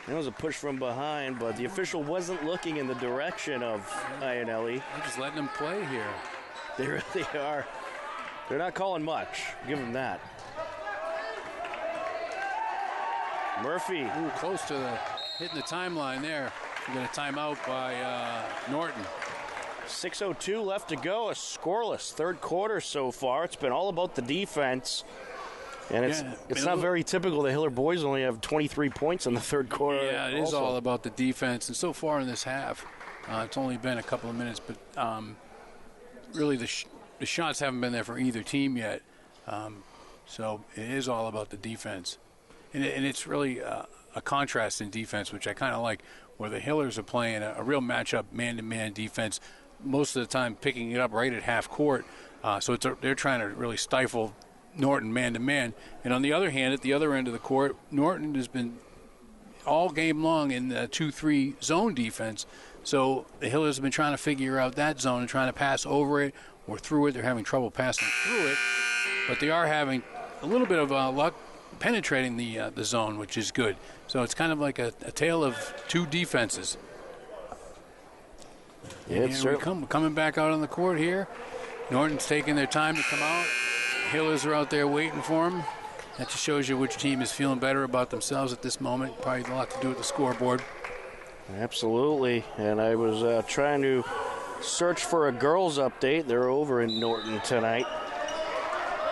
It was a push from behind, but the official wasn't looking in the direction of Ionelli. They're just letting them play here. They really are. They're not calling much. Give them that. Murphy. Ooh, close to hitting the timeline there. We got a timeout by Norton. 6:02 left to go. A scoreless third quarter so far. It's been all about the defense. And it's not very typical. The Hiller boys only have 23 points in the third quarter. Yeah, it is all about the defense. And so far in this half, it's only been a couple of minutes, but really the shots haven't been there for either team yet. So it is all about the defense. And it's really a contrast in defense, which I kind of like, where the Hillers are playing a real matchup, man-to-man defense, most of the time picking it up right at half court. So they're trying to really stifle Norton man-to-man. And on the other hand, at the other end of the court, Norton has been all game long in the 2-3 zone defense. So the Hillers have been trying to figure out that zone and trying to pass over it or through it. They're having trouble passing through it, but they are having a little bit of luck penetrating the zone, which is good. So it's kind of like a tale of two defenses. Coming back out on the court here. Norton's taking their time to come out. Hillers are out there waiting for him. That just shows you which team is feeling better about themselves at this moment. Probably a lot to do with the scoreboard. Absolutely. And I was trying to search for a girls' update. They're over in Norton tonight.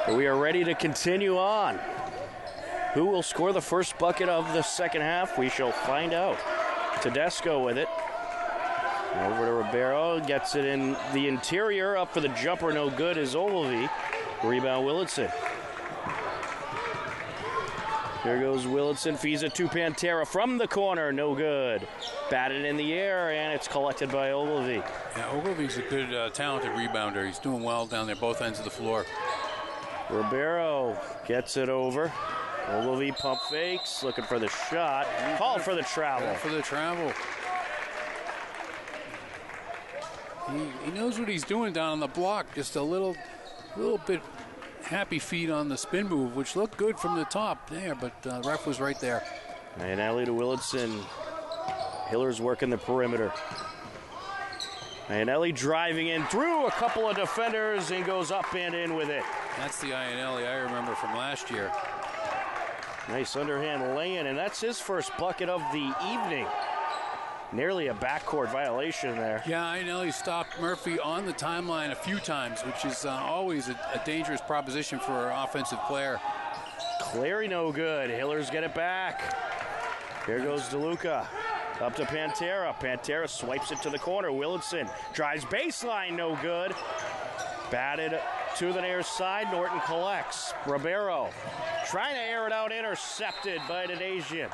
But we are ready to continue on. Who will score the first bucket of the second half? We shall find out. Tedesco with it. Over to Ribeiro, gets it in the interior, up for the jumper, no good is Ogilvy. Rebound Willitson. Here goes Willitson, feeds it to Pantera from the corner, no good. Batted in the air, and it's collected by Ogilvy. Yeah, Ogilvy's a good, talented rebounder. He's doing well down there, both ends of the floor. Ribeiro gets it over. Ogilvy pump fakes, looking for the shot. Called for the travel. For the travel. He knows what he's doing down on the block. Just a little bit happy feet on the spin move, which looked good from the top there, but ref was right there. And alley to Willitson. Hillers working the perimeter. Iannelli driving in through a couple of defenders and goes up and in with it. That's the Iannelli I remember from last year. Nice underhand lay-in, and that's his first bucket of the evening. Nearly a backcourt violation there. Yeah, Iannelli stopped Murphy on the timeline a few times, which is always a dangerous proposition for an offensive player. Clary no good. Hillers get it back. Here goes DeLuca. Up to Pantera. Pantera swipes it to the corner. Willitson drives baseline, no good. Batted to the near side. Norton collects. Ribeiro trying to air it out, intercepted by Nadesian.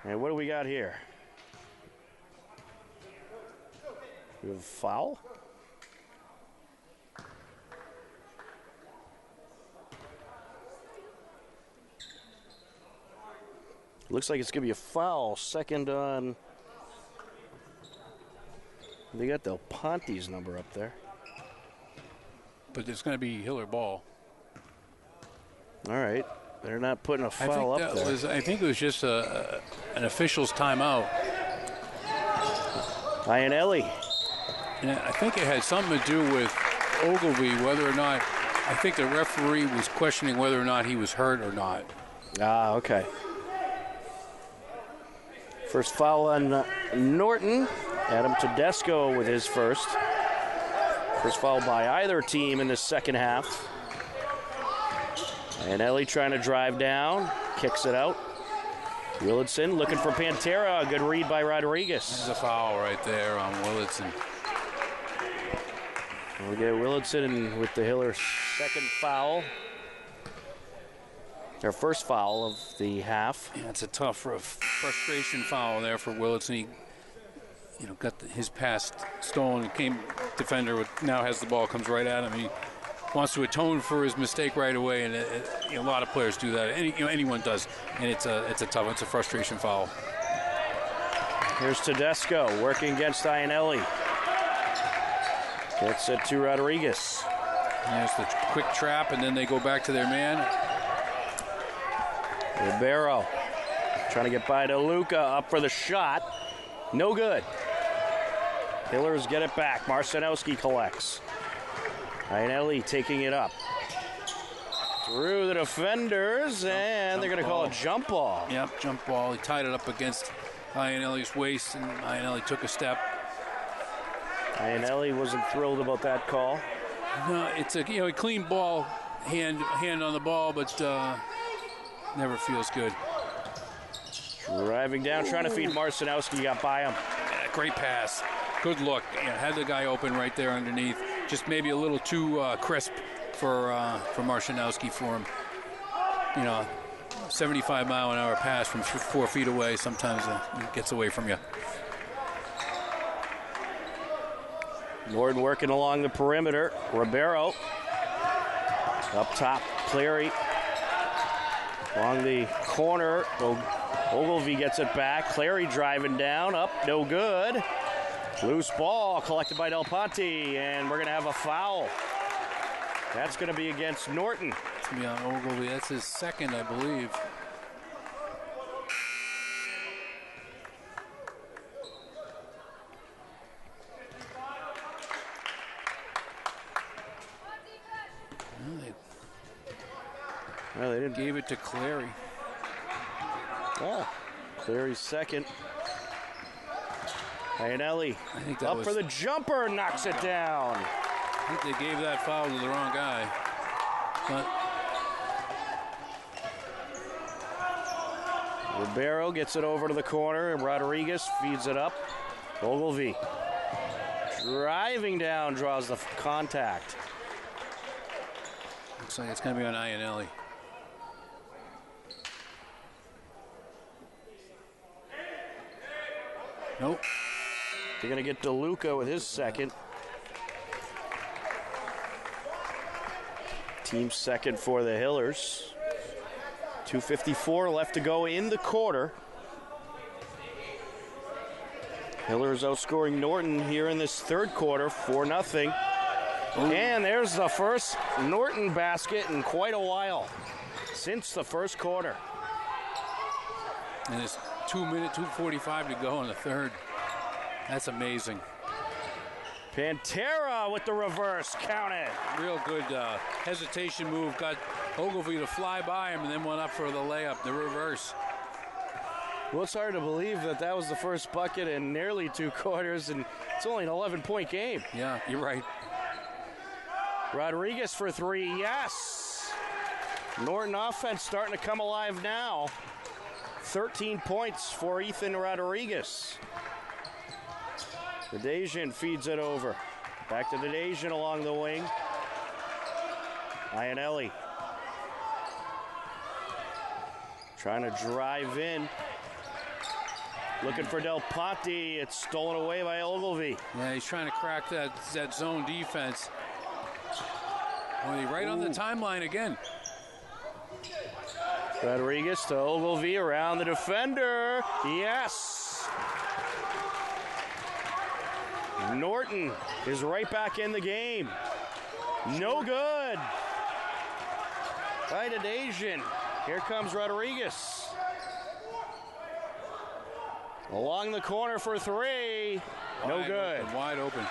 And what do we got here? We have a foul? Looks like it's going to be a foul. Second on. They got Del Ponte's number up there. But it's going to be Hiller ball. All right. They're not putting a foul up there. I think it was just an official's timeout. Iannelli. And I think it had something to do with Ogilvy, whether or not, I think the referee was questioning whether or not he was hurt or not. Ah, okay. First foul on Norton. Adam Tedesco with his first. First foul by either team in the second half. Iannelli trying to drive down, kicks it out. Willitson looking for Pantera. A good read by Rodriguez. There's a foul right there on Willitson. We get Willitson with the Hiller second foul. Their first foul of the half. Yeah, it's a tough frustration foul there for Willitson. He got his pass stolen. Came defender now has the ball, comes right at him. He wants to atone for his mistake right away, and a lot of players do that. Anyone does, and it's a frustration foul. Here's Tedesco working against Iannelli. Gets it to Rodriguez. There's the quick trap, and then they go back to their man. Ribeiro trying to get by DeLuca, up for the shot. No good. Hillers get it back. Marcinowski collects. Iannelli taking it up. Through the defenders, and they're going to call a jump ball. Yep, jump ball. He tied it up against Iannelli's waist, and Iannelli took a step. Iannelli wasn't thrilled about that call. No, it's a clean ball, hand on the ball, but never feels good. Driving down, trying to feed Marcinowski, got by him. Yeah, great pass. Good look. Had the guy open right there underneath. Just maybe a little too crisp for Marcinowski for him. 75-mile-an-hour pass from 4 feet away. Sometimes it gets away from you. Norton working along the perimeter. Ribeiro up top. Clary along the corner. Ogilvie gets it back. Clary driving down. Up, no good. Loose ball collected by Del Ponte, and we're going to have a foul. That's going to be against Norton. It's going to be on Ogilvie. That's his second, I believe. Well, they didn't. Gave it to Clary. Oh, Clary's second. Iannelli up for the jumper, knocks it down. I think they gave that foul to the wrong guy. But Ribeiro gets it over to the corner, and Rodriguez feeds it up. Ogilvie driving down, draws the contact. Looks like it's going to be on Iannelli. Nope. They're going to get DeLuca with his second. Team second for the Hillers. 2:54 left to go in the quarter. Hillers outscoring Norton here in this third quarter, 4-0. And there's the first Norton basket in quite a while, since the first quarter. And it's 2:45 to go in the third. That's amazing. Pantera with the reverse, count it. Real good hesitation move. Got Ogilvie to fly by him and then went up for the layup, the reverse. Well, it's hard to believe that that was the first bucket in nearly 2 quarters, and it's only an 11-point game. Yeah, you're right. Rodriguez for 3, yes. Norton offense starting to come alive now. 13 points for Ethan Rodriguez. Nadesian feeds it over. Back to Nadesian along the wing. Iannelli trying to drive in. Looking for Del Ponte. It's stolen away by Ogilvie. Yeah, he's trying to crack that zone defense. Right on the timeline again. Rodriguez to Ogilvie around the defender. Yes. Norton is right back in the game. No good. By Nadesian. Here comes Rodriguez. Along the corner for 3. No good. Wide open.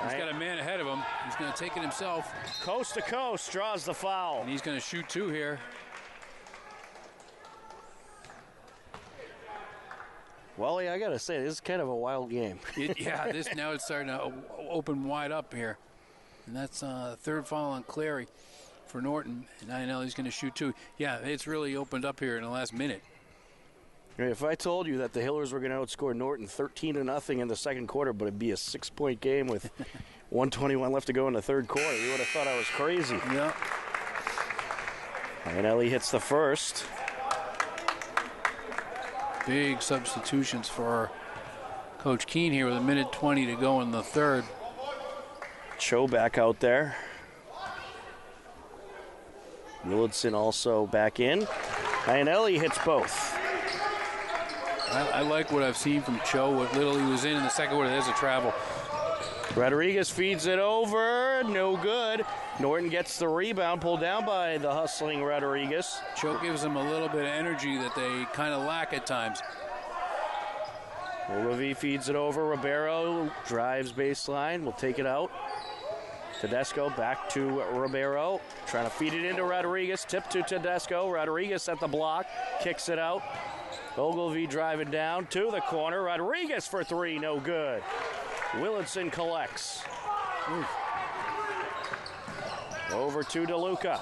He's got a man ahead of him. He's going to take it himself. Coast to coast, draws the foul. And he's going to shoot 2 here. Wally, I got to say, this is kind of a wild game. Now it's starting to open wide up here. And that's third foul on Clary for Norton. And Iannelli's going to shoot 2. Yeah, it's really opened up here in the last minute. If I told you that the Hillers were going to outscore Norton 13-0 in the second quarter, but it'd be a 6-point game with 1:21 left to go in the third quarter, you would have thought I was crazy. Yeah. Iannelli hits the first. Big substitutions for Coach Keene here with 1:20 to go in the third. Cho back out there. Willidson also back in. Iannelli hits both. I like what I've seen from Cho. What little he was in the second quarter, there's a travel. Rodriguez feeds it over. No good. Norton gets the rebound, pulled down by the hustling Rodriguez. Cho gives them a little bit of energy that they kind of lack at times. Ogilvie feeds it over. Ribeiro drives baseline. Will take it out. Tedesco back to Ribeiro. Trying to feed it into Rodriguez. Tip to Tedesco. Rodriguez at the block. Kicks it out. Ogilvie driving down to the corner. Rodriguez for 3. No good. Willidson collects. Over to DeLuca.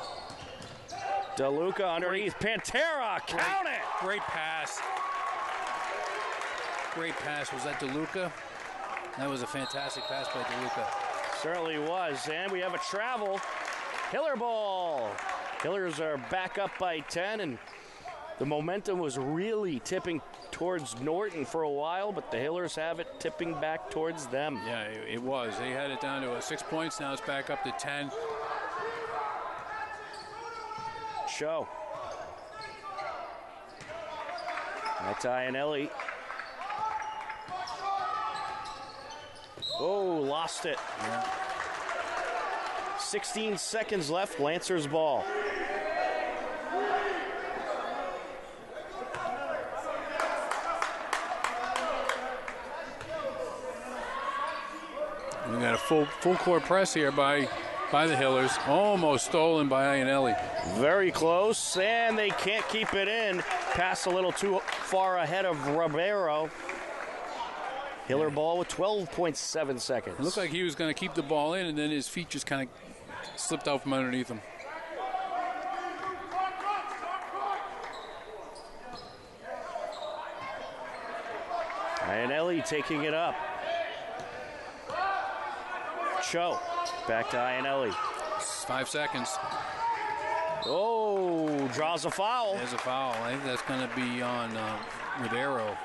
DeLuca underneath. Pantera. Count it. Great pass. Great pass. Was that DeLuca? That was a fantastic pass by DeLuca. Certainly was. And we have a travel. Hiller ball. Hillers are back up by 10, and the momentum was really tipping towards Norton for a while, but the Hillers have it tipping back towards them. Yeah, it was. They had it down to 6 points. Now it's back up to 10. Show. Back to Iannelli. Oh, lost it. Yeah. 16 seconds left, Lancers ball. We got a full court press here by the Hillers. Almost stolen by Iannelli. Very close, and they can't keep it in. Pass a little too far ahead of Ribeiro. Hiller ball with 12.7 seconds. It looked like he was going to keep the ball in, and then his feet just kind of slipped out from underneath him. Iannelli taking it up. Cho, back to Iannelli. 5 seconds. Oh, draws a foul. There's a foul. I think that's going to be on Ribeiro.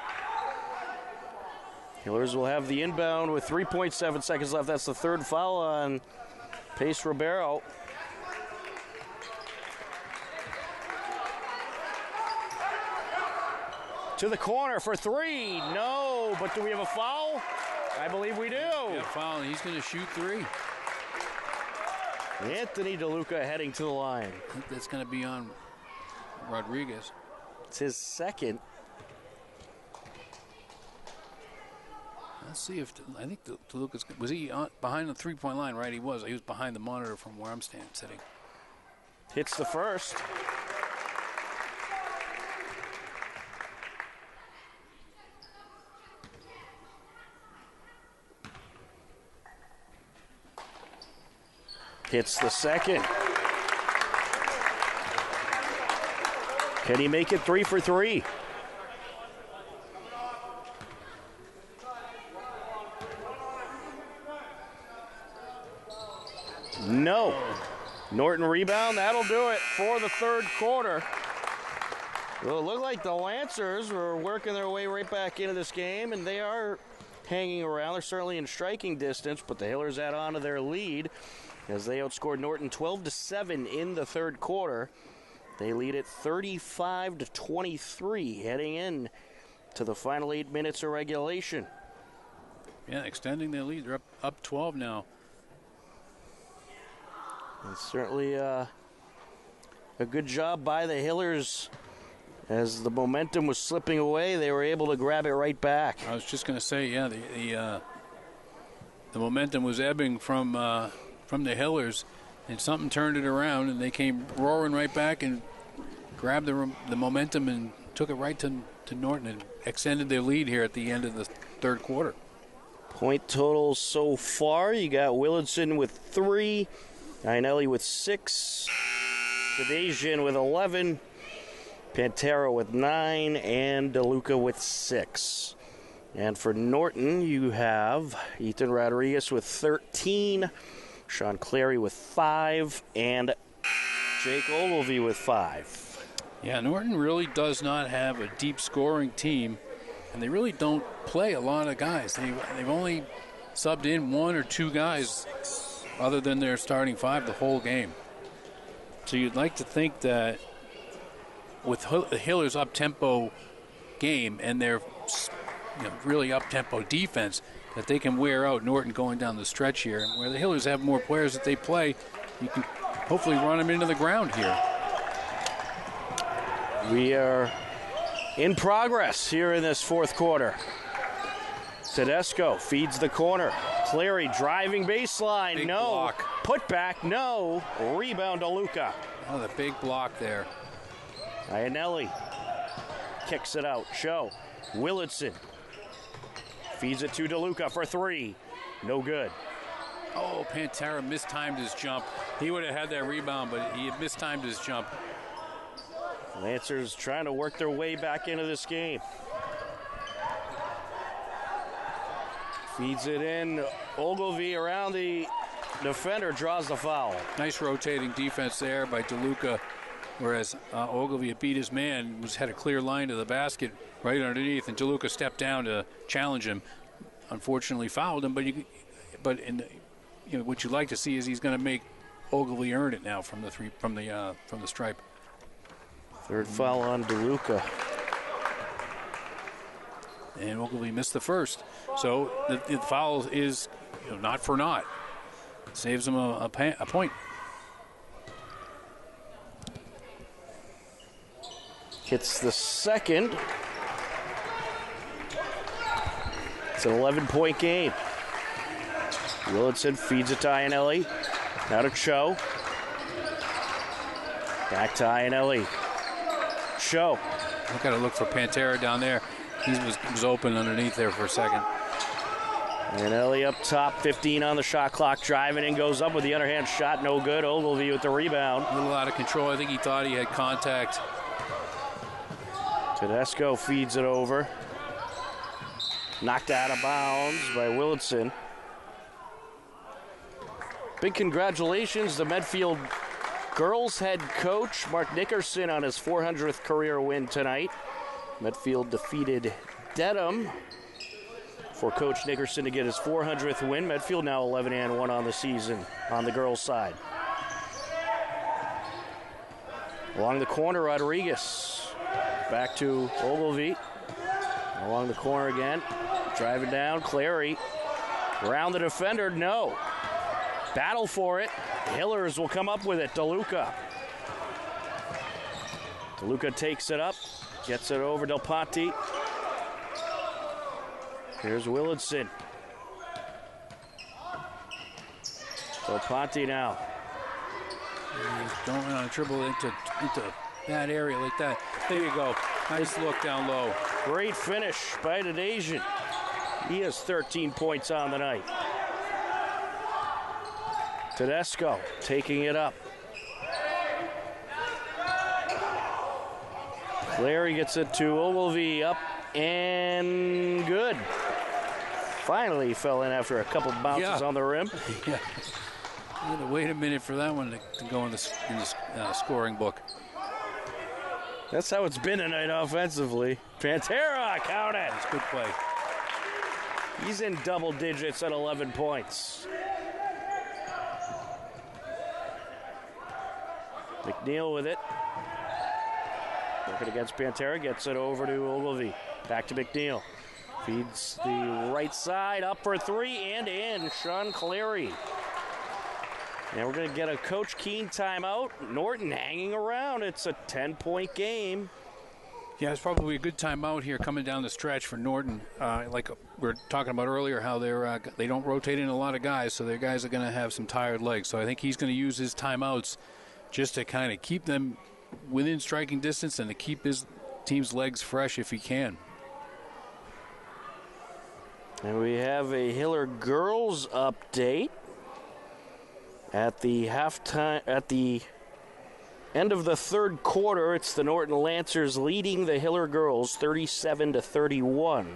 Hillers will have the inbound with 3.7 seconds left. That's the third foul on Pace Ribeiro. To the corner for three. No, but do we have a foul? I believe we do. Yeah, foul, and he's going to shoot three. Anthony DeLuca heading to the line. I think that's going to be on Rodriguez. It's his second. Let's see if I think DeLuca's was he behind the three-point line, right? He was. He was behind the monitor from where I'm sitting. Hits the first. Hits the second. Can he make it 3 for 3? No. Norton rebound. That'll do it for the third quarter. Well, it looked like the Lancers were working their way right back into this game, and they are hanging around. They're certainly in striking distance, but the Hillers add on to their lead as they outscored Norton 12-7 in the third quarter. They lead it 35-23 heading in to the final 8 minutes of regulation. Yeah, extending their lead. They're up 12 now. It's certainly a good job by the Hillers. As the momentum was slipping away, they were able to grab it right back. I was just going to say, yeah, the momentum was ebbing from the Hillers, and something turned it around, and they came roaring right back and grabbed the momentum and took it right to Norton and extended their lead here at the end of the third quarter. Point totals so far, you got Willardson with 3, Iannelli with 6, Kadesian with 11, Pantera with 9, and DeLuca with 6. And for Norton, you have Ethan Rodriguez with 13, Sean Clary with 5, and Jake Ogilvie with 5. Yeah, Norton really does not have a deep scoring team, and they really don't play a lot of guys. They've only subbed in 1 or 2 guys other than their starting 5 the whole game. So you'd like to think that with the Hillers' up-tempo game and their really up-tempo defense, that they can wear out Norton going down the stretch here. And where the Hillers have more players that they play, you can hopefully run them into the ground here. We are in progress here in this fourth quarter. Tedesco feeds the corner. Clary driving baseline. Big no. block. Put back. No. Rebound to Luca. Oh, the big block there. Iannelli kicks it out. Show. Willardson feeds it to DeLuca for 3. No good. Oh, Pantera mistimed his jump. He would have had that rebound, but he had mistimed his jump. Lancers trying to work their way back into this game. Feeds it in. Ogilvie around the defender, draws the foul. Nice rotating defense there by DeLuca, whereas Ogilvie beat his man, had a clear line to the basket right underneath, and DeLuca stepped down to challenge him. Unfortunately fouled him, but what you like to see is he's going to make Ogilvie earn it now from the stripe. Third foul on DeLuca. and Ogilvie missed the first. So the foul is not for naught. Saves them a point. Hits the second. It's an 11-point game. Willitson feeds it to Ionelli. Now to Cho. Back to Ionelli. Cho. I've got to look for Pantera down there. He was open underneath there for a second. Ionelli up top, 15 on the shot clock, driving in, goes up with the underhand shot, no good. Ogilvie with the rebound. A little out of control. I think he thought he had contact. Tedesco feeds it over. Knocked out of bounds by Willitson. Big congratulations to Medfield girls head coach Mark Nickerson on his 400th career win tonight. Medfield defeated Dedham for Coach Nickerson to get his 400th win. Medfield now 11-1 on the season on the girls' side. Along the corner, Rodriguez. Back to Ogilvie. Along the corner again. Driving down, Clary. Around the defender, no. Battle for it. Hillers will come up with it. DeLuca. DeLuca takes it up. Gets it over Del Ponte. Here's Willitson. Del Ponte now. Don't run on a dribble into that area like that. There you go. Nice look down low. Great finish by Nadesian. He has 13 points on the night. Tedesco taking it up. Clary gets it to Ogilvie, up and good. Finally fell in after a couple bounces on the rim. Yeah. You had to wait a minute for that one to go in the scoring book. That's how it's been tonight offensively. Pantera, count it. That's good play. He's in double digits at 11 points. McNeil with it. Working against Pantera, gets it over to Ogilvie. Back to McNeil. Feeds the right side, up for three, and in. Sean Clary. And we're going to get a Coach Keene timeout. Norton hanging around. It's a 10-point game. Yeah, it's probably a good timeout here coming down the stretch for Norton. Like we were talking about earlier, how they don't rotate in a lot of guys, so their guys are going to have some tired legs. So I think he's going to use his timeouts just to kind of keep them within striking distance and to keep his team's legs fresh if he can. And we have a Hiller girls update. At the halftime, at the end of the third quarter, it's the Norton Lancers leading the Hiller girls 37-31.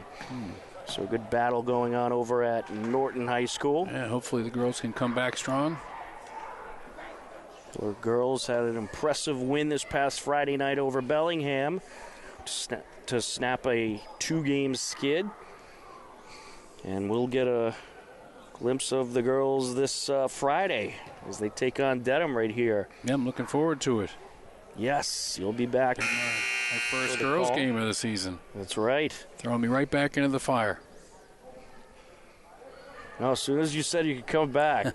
So a good battle going on over at Norton High School. Yeah, hopefully the girls can come back strong. The girls had an impressive win this past Friday night over Bellingham to snap a 2-game skid. And we'll get a glimpse of the girls this Friday as they take on Dedham right here. Yeah, I'm looking forward to it. Yes, you'll be back. My first girls game of the season. That's right. Throwing me right back into the fire. No, as soon as you said you could come back,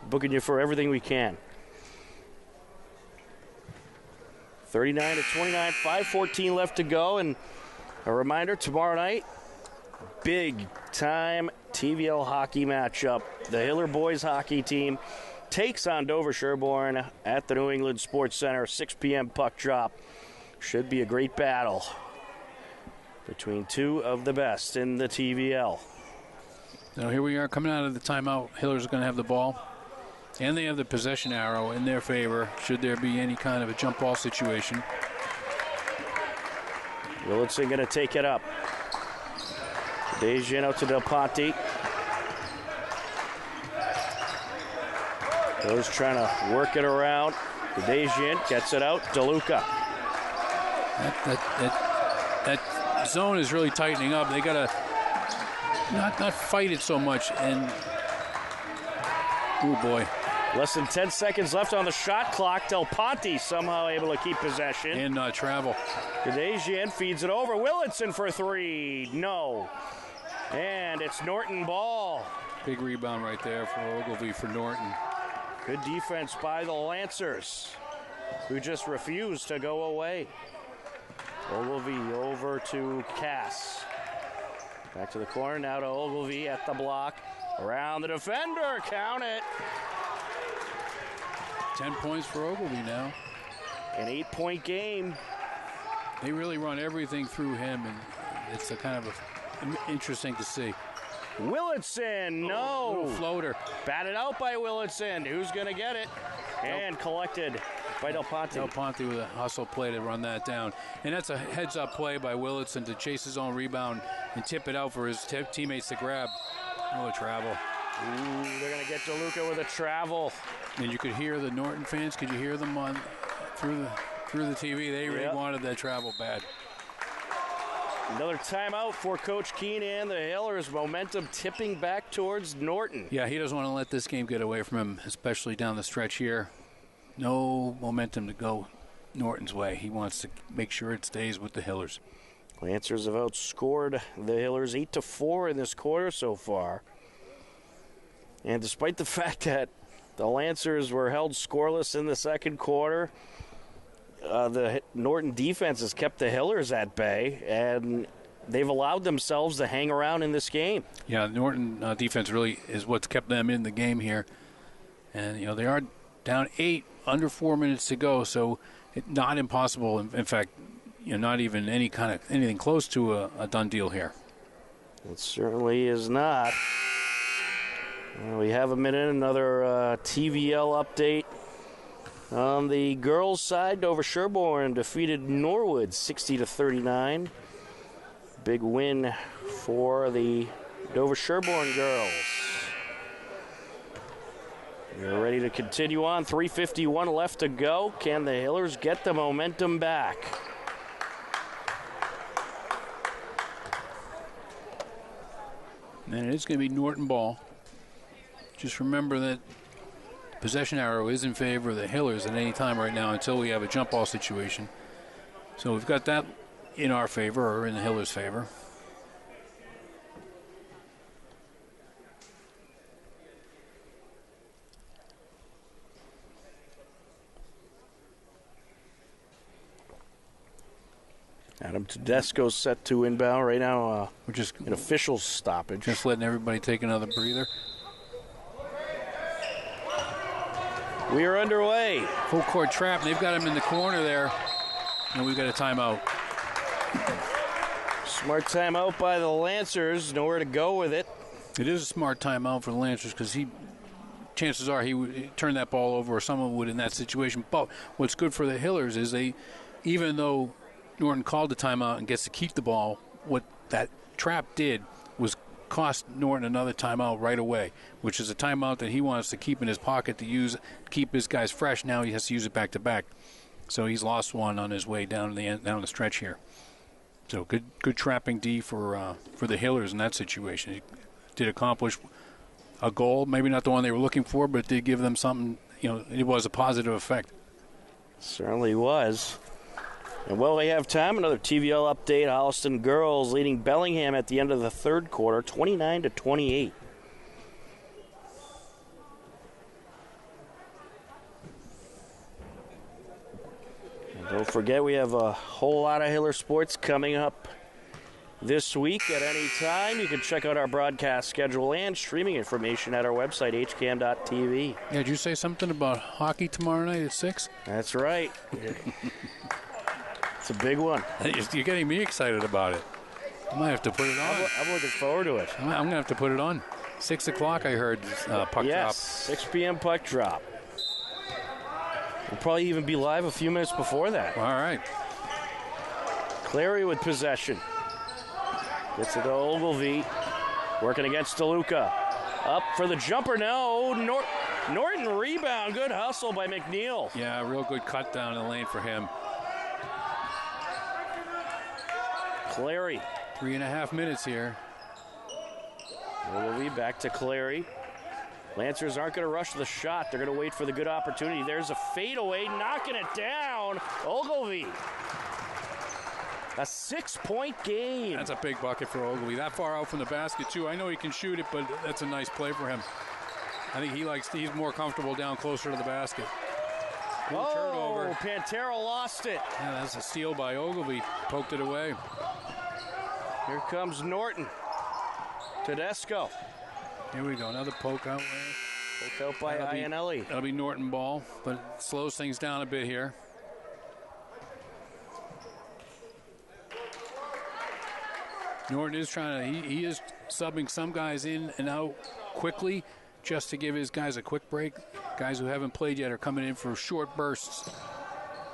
booking you for everything we can. 39-29, 5:14 left to go, and a reminder, tomorrow night, big-time TVL hockey matchup. The Hiller boys hockey team takes on Dover Sherborne at the New England Sports Center, 6 p.m. puck drop. Should be a great battle between two of the best in the TVL. Now here we are coming out of the timeout. Hiller's going to have the ball, and they have the possession arrow in their favor should there be any kind of a jump ball situation. Willitson going to take it up. Dejan out to Del Ponte. Goes trying to work it around. Dejan gets it out. DeLuca. That zone is really tightening up. They got to not fight it so much. And oh boy, Less than 10 seconds left on the shot clock. Del Ponte somehow able to keep possession. And travel. Kadajian feeds it over. Willitson for three. No. And it's Norton ball. Big rebound right there for Ogilvie for Norton. Good defense by the Lancers, who just refused to go away. Ogilvie over to Cass. Back to the corner, now to Ogilvie at the block. Around the defender, count it. 10 points for Ogilvie now. An 8-point game. They really run everything through him, and it's a kind of interesting to see. Willitson, no. Little floater. Batted out by Willitson. Who's going to get it? And collected by Del Ponte. Del Ponte with a hustle play to run that down. And that's a heads-up play by Willitson to chase his own rebound and tip it out for his teammates to grab. Oh, a travel. Ooh, they're going to get DeLuca with a travel. And you could hear the Norton fans. Could you hear them through the TV? They really wanted that travel bad. Another timeout for Coach Keenan. The Hillers momentum tipping back towards Norton. Yeah, he doesn't want to let this game get away from him, especially down the stretch here. No momentum to go Norton's way. He wants to make sure it stays with the Hillers. Lancers have outscored the Hillers 8-4 in this quarter so far. And despite the fact that the Lancers were held scoreless in the second quarter, the Norton defense has kept the Hillers at bay, and they've allowed themselves to hang around in this game. Yeah, Norton defense really is what's kept them in the game here. And, they are down 8, under 4 minutes to go, so not impossible. In fact, not even anything close to a done deal here. It certainly is not. We have a minute, another TVL update. On the girls' side, Dover Sherborne defeated Norwood 60-39. Big win for the Dover Sherborne girls. We're ready to continue on. 3:51 left to go. Can the Hillers get the momentum back? And it is going to be Norton ball. Just remember that possession arrow is in favor of the Hillers at any time right now until we have a jump ball situation. So we've got that in our favor, or in the Hillers' favor. Adam Tedesco's set to inbound right now. We're just an official stoppage. Just letting everybody take another breather. We are underway. Full court trap. They've got him in the corner there. And we've got a timeout. Smart timeout by the Lancers. Nowhere to go with it. It is a smart timeout for the Lancers because chances are he would turn that ball over, or someone would in that situation. But what's good for the Hillers is even though Norton called the timeout and gets to keep the ball, what that trap did was cost Norton another timeout right away, which is a timeout that he wants to keep in his pocket to use, keep his guys fresh. Now he has to use it back to back. So he's lost one on his way down the stretch here. So good trapping D for the Hillers in that situation. He did accomplish a goal, maybe not the one they were looking for, but it did give them something. It was a positive effect. Certainly was. And while we have time, another TVL update. Holliston girls leading Bellingham at the end of the third quarter, 29-28. And don't forget, we have a whole lot of Hiller sports coming up this week at any time. You can check out our broadcast schedule and streaming information at our website, hcam.tv. Yeah, did you say something about hockey tomorrow night at 6? That's right. It's a big one. You're getting me excited about it. I might have to put it on. I'm looking forward to it. I'm going to have to put it on. 6 o'clock, I heard, puck drop. Yes, 6 p.m. puck drop. We'll probably even be live a few minutes before that. All right. Clary with possession. Gets it to Ogilvie. Working against DeLuca. Up for the jumper. No. Norton rebound. Good hustle by McNeil. Yeah, real good cut down the lane for him. Clary. 3.5 minutes here. Ogilvie back to Clary. Lancers aren't going to rush the shot. They're going to wait for the good opportunity. There's a fadeaway, knocking it down. Ogilvie. A 6-point game. That's a big bucket for Ogilvie. That far out from the basket, too. I know he can shoot it, but that's a nice play for him. I think he's more comfortable down closer to the basket. Turnover. Pantera lost it. Yeah, that's a steal by Ogilvie. Poked it away. Here comes Norton. Tedesco. Here we go. Another poke out. Poked out by Iannelli. That'll be Norton ball, but it slows things down a bit here. Norton is he is subbing some guys in and out quickly just to give his guys a quick break. Guys who haven't played yet are coming in for short bursts,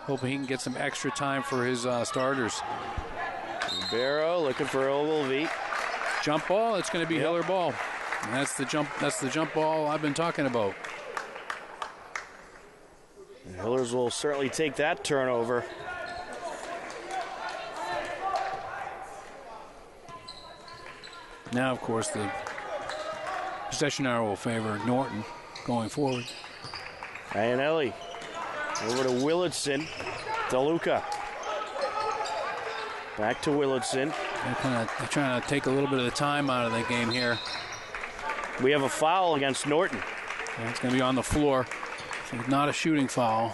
hoping he can get some extra time for his starters. Barrow looking for Ogilvie. Jump ball, it's going to be Hiller ball. And that's the jump ball I've been talking about. The Hillers will certainly take that turnover. Now, of course, the possession arrow will favor Norton going forward. Iannelli over to Willardson. DeLuca. Back to Willardson. They're trying to take a little bit of the time out of the game here. We have a foul against Norton. And it's going to be on the floor. So not a shooting foul.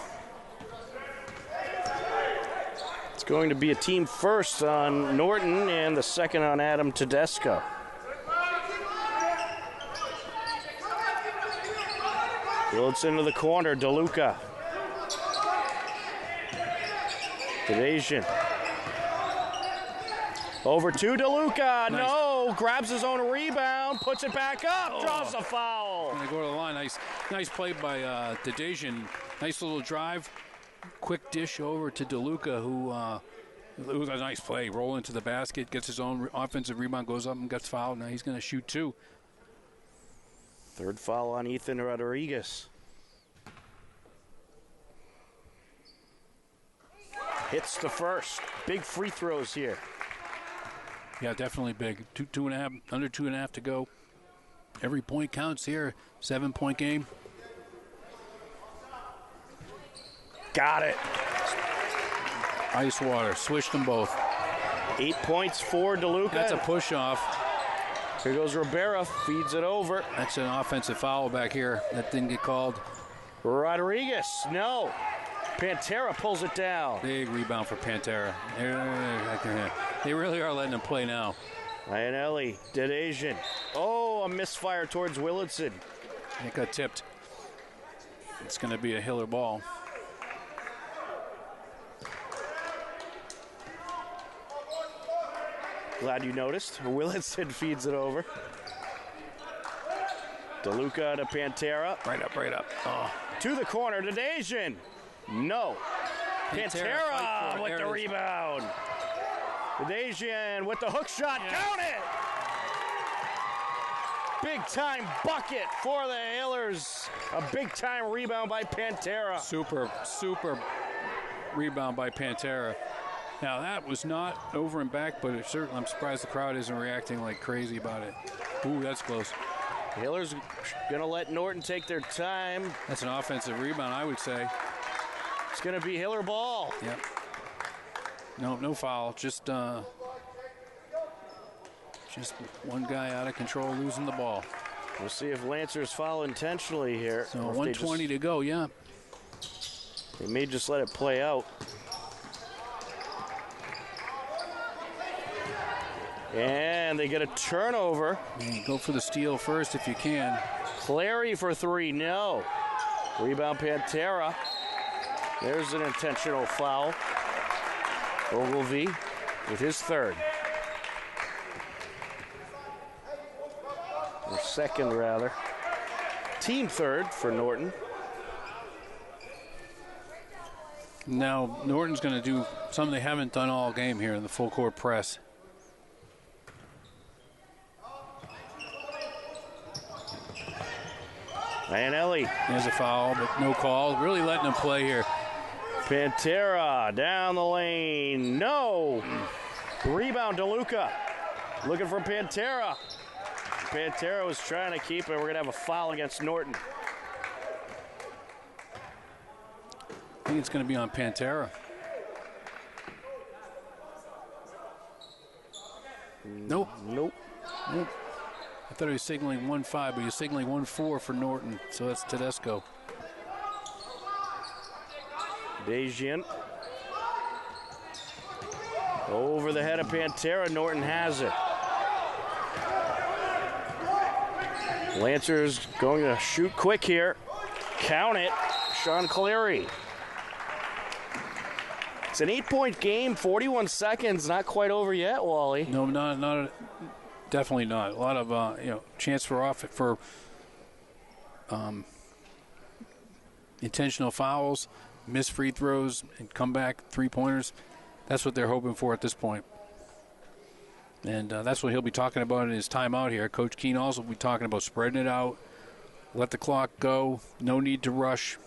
It's going to be a team first on Norton and the second on Adam Tedesco. Willardson to the corner. DeLuca. Tadasian. Over to DeLuca. Nice. No. Grabs his own rebound. Puts it back up. Draws a foul. Going to go to the line. Nice play by Tadasian. Nice little drive. Quick dish over to DeLuca, who it was a nice play. Roll into the basket. Gets his own offensive rebound. Goes up and gets fouled. Now he's going to shoot two. Third foul on Ethan Rodriguez. Hits the first. Big free throws here. Yeah, definitely big. Two and a half, under 2.5 to go. Every point counts here. 7-point game. Got it. Ice water. Swished them both. 8 points for DeLuca. That's a push off. Here goes Rivera, feeds it over. That's an offensive foul back here. That didn't get called. Rodriguez, no. Pantera pulls it down. Big rebound for Pantera. They really are letting him play now. Iannelli, Tadasian. Oh, a misfire towards Willardson. It got tipped. It's going to be a Hiller ball. Glad you noticed. Willardson feeds it over. DeLuca to Pantera. Right up. Oh. To the corner, Tadasian. No. Pantera with the rebound. Tadasian with the hook shot. Yeah. Count it! Big time bucket for the Hillers. A big time rebound by Pantera. Super rebound by Pantera. Now that was not over and back, but certainly I'm surprised the crowd isn't reacting like crazy about it. Ooh, that's close. The Hillers gonna let Norton take their time. That's an offensive rebound, I would say. It's gonna be Hiller ball. Yep. No foul. Just one guy out of control losing the ball. We'll see if Lancers foul intentionally here. So 1:20 to go, yeah. They may just let it play out. And they get a turnover. Go for the steal first if you can. Clary for three, no. Rebound Pantera. There's an intentional foul. Ogilvie with his third. Or second, rather. Team third for Norton. Now, Norton's going to do something they haven't done all game here in the full court press. Iannelli. There's a foul, but no call. Really letting him play here. Pantera down the lane. No. Rebound, DeLuca. Looking for Pantera. Pantera was trying to keep it. We're going to have a foul against Norton. I think it's going to be on Pantera. Nope. Nope. I thought he was signaling 1-5, but he was signaling 1-4 for Norton, so that's Tedesco. Dejian. Over the head of Pantera, Norton has it. Lancers going to shoot quick here. Count it, Sean Cleary. It's an 8-point game, 41 seconds, not quite over yet, Wally. No, definitely not. A lot of chance for intentional fouls, missed free throws, and comeback 3-pointers. That's what they're hoping for at this point. And that's what he'll be talking about in his timeout here. Coach Keene also will be talking about spreading it out, let the clock go, no need to rush,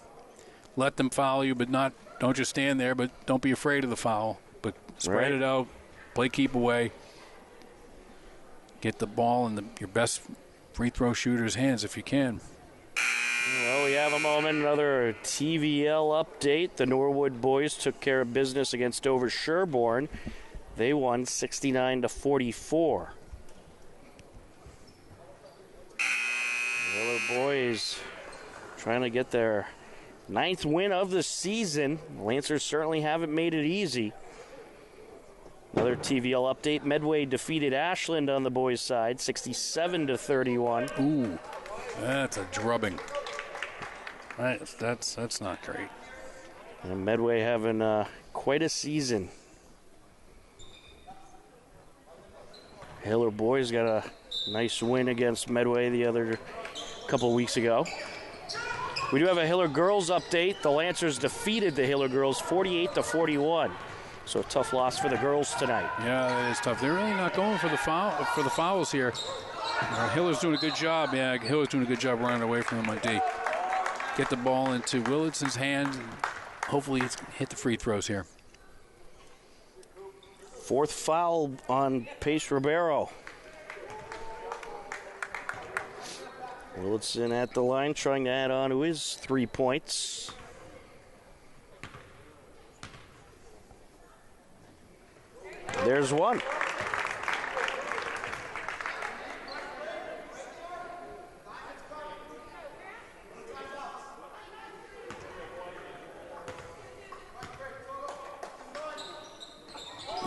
let them foul you, but don't just stand there, but don't be afraid of the foul. But spread it out, play keep away, get the ball in your best free throw shooter's hands if you can. Well, we have a moment, another TVL update. The Norwood boys took care of business against Dover Sherborne. They won 69-44. The other boys trying to get their 9th win of the season. Lancers certainly haven't made it easy. Another TVL update. Medway defeated Ashland on the boys' side, 67-31. Ooh, that's a drubbing. That's not great. And Medway having quite a season. Hiller boys got a nice win against Medway the other couple weeks ago. We do have a Hiller girls update. The Lancers defeated the Hiller girls 48-41. So a tough loss for the girls tonight. Yeah, it is tough. They're really not going for the fouls here. Hiller's doing a good job. Yeah, Hiller's doing a good job running away from them on D. Get the ball into Willardson's hand. Hopefully it's hit the free throws here. 4th foul on Pace Ribeiro. Willardson at the line trying to add on to his 3 points. There's one.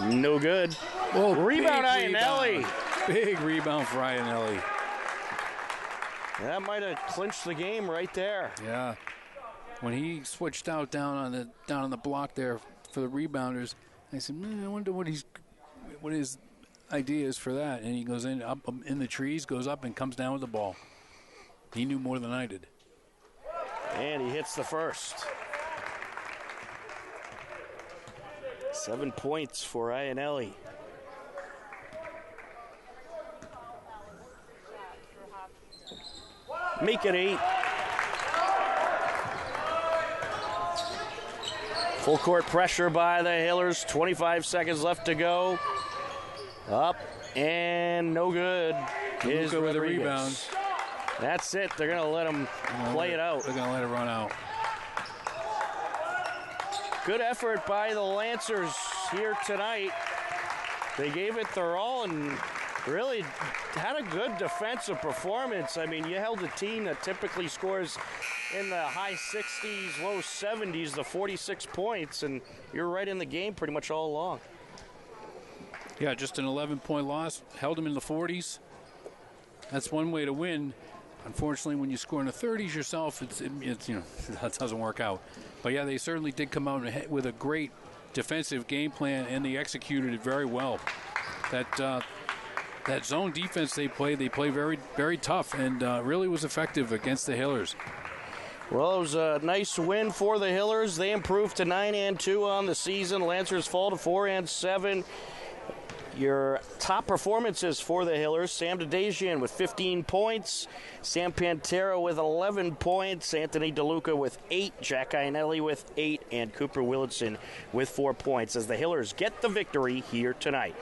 No good. Oh, rebound, Iannelli. Big rebound for Iannelli. That might have clinched the game right there. Yeah. When he switched out down on the block there for the rebounders, I said, man, I wonder what his idea is for that. And he goes up in the trees, goes up and comes down with the ball. He knew more than I did. And he hits the first. 7 points for Iannelli. Make it 8. Full court pressure by the Hillers. 25 seconds left to go. Up and no good. Is with a rebound. That's it. They're going to let him play it out. They're going to let it run out. Good effort by the Lancers here tonight. They gave it their all and really had a good defensive performance. I mean, you held a team that typically scores in the high 60s, low 70s, the 46 points, and you're right in the game pretty much all along. Yeah, just an 11-point loss. Held them in the 40s. That's one way to win. Unfortunately, when you score in the 30s yourself, it's that doesn't work out. But yeah, they certainly did come out with a great defensive game plan, and they executed it very well. That zone defense they play very, very tough, and really was effective against the Hillers. Well, it was a nice win for the Hillers. They improved to 9-2 on the season. Lancers fall to 4-7. Your top performances for the Hillers: Sam Dedejian with 15 points, Sam Pantera with 11 points, Anthony DeLuca with 8, Jack Iannelli with 8, and Cooper Willardson with 4 points as the Hillers get the victory here tonight.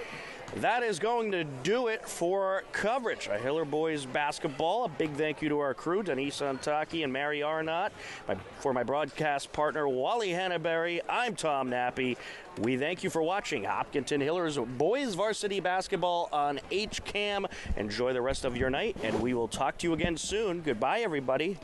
that is going to do it for coverage of Hiller boys basketball. A big thank you to our crew, Denise Antaki and Mary Arnott. For my broadcast partner, Wally Hannaberry, I'm Tom Nappy. We thank you for watching Hopkinton Hillers boys varsity basketball on HCAM. Enjoy the rest of your night, and we will talk to you again soon. Goodbye, everybody.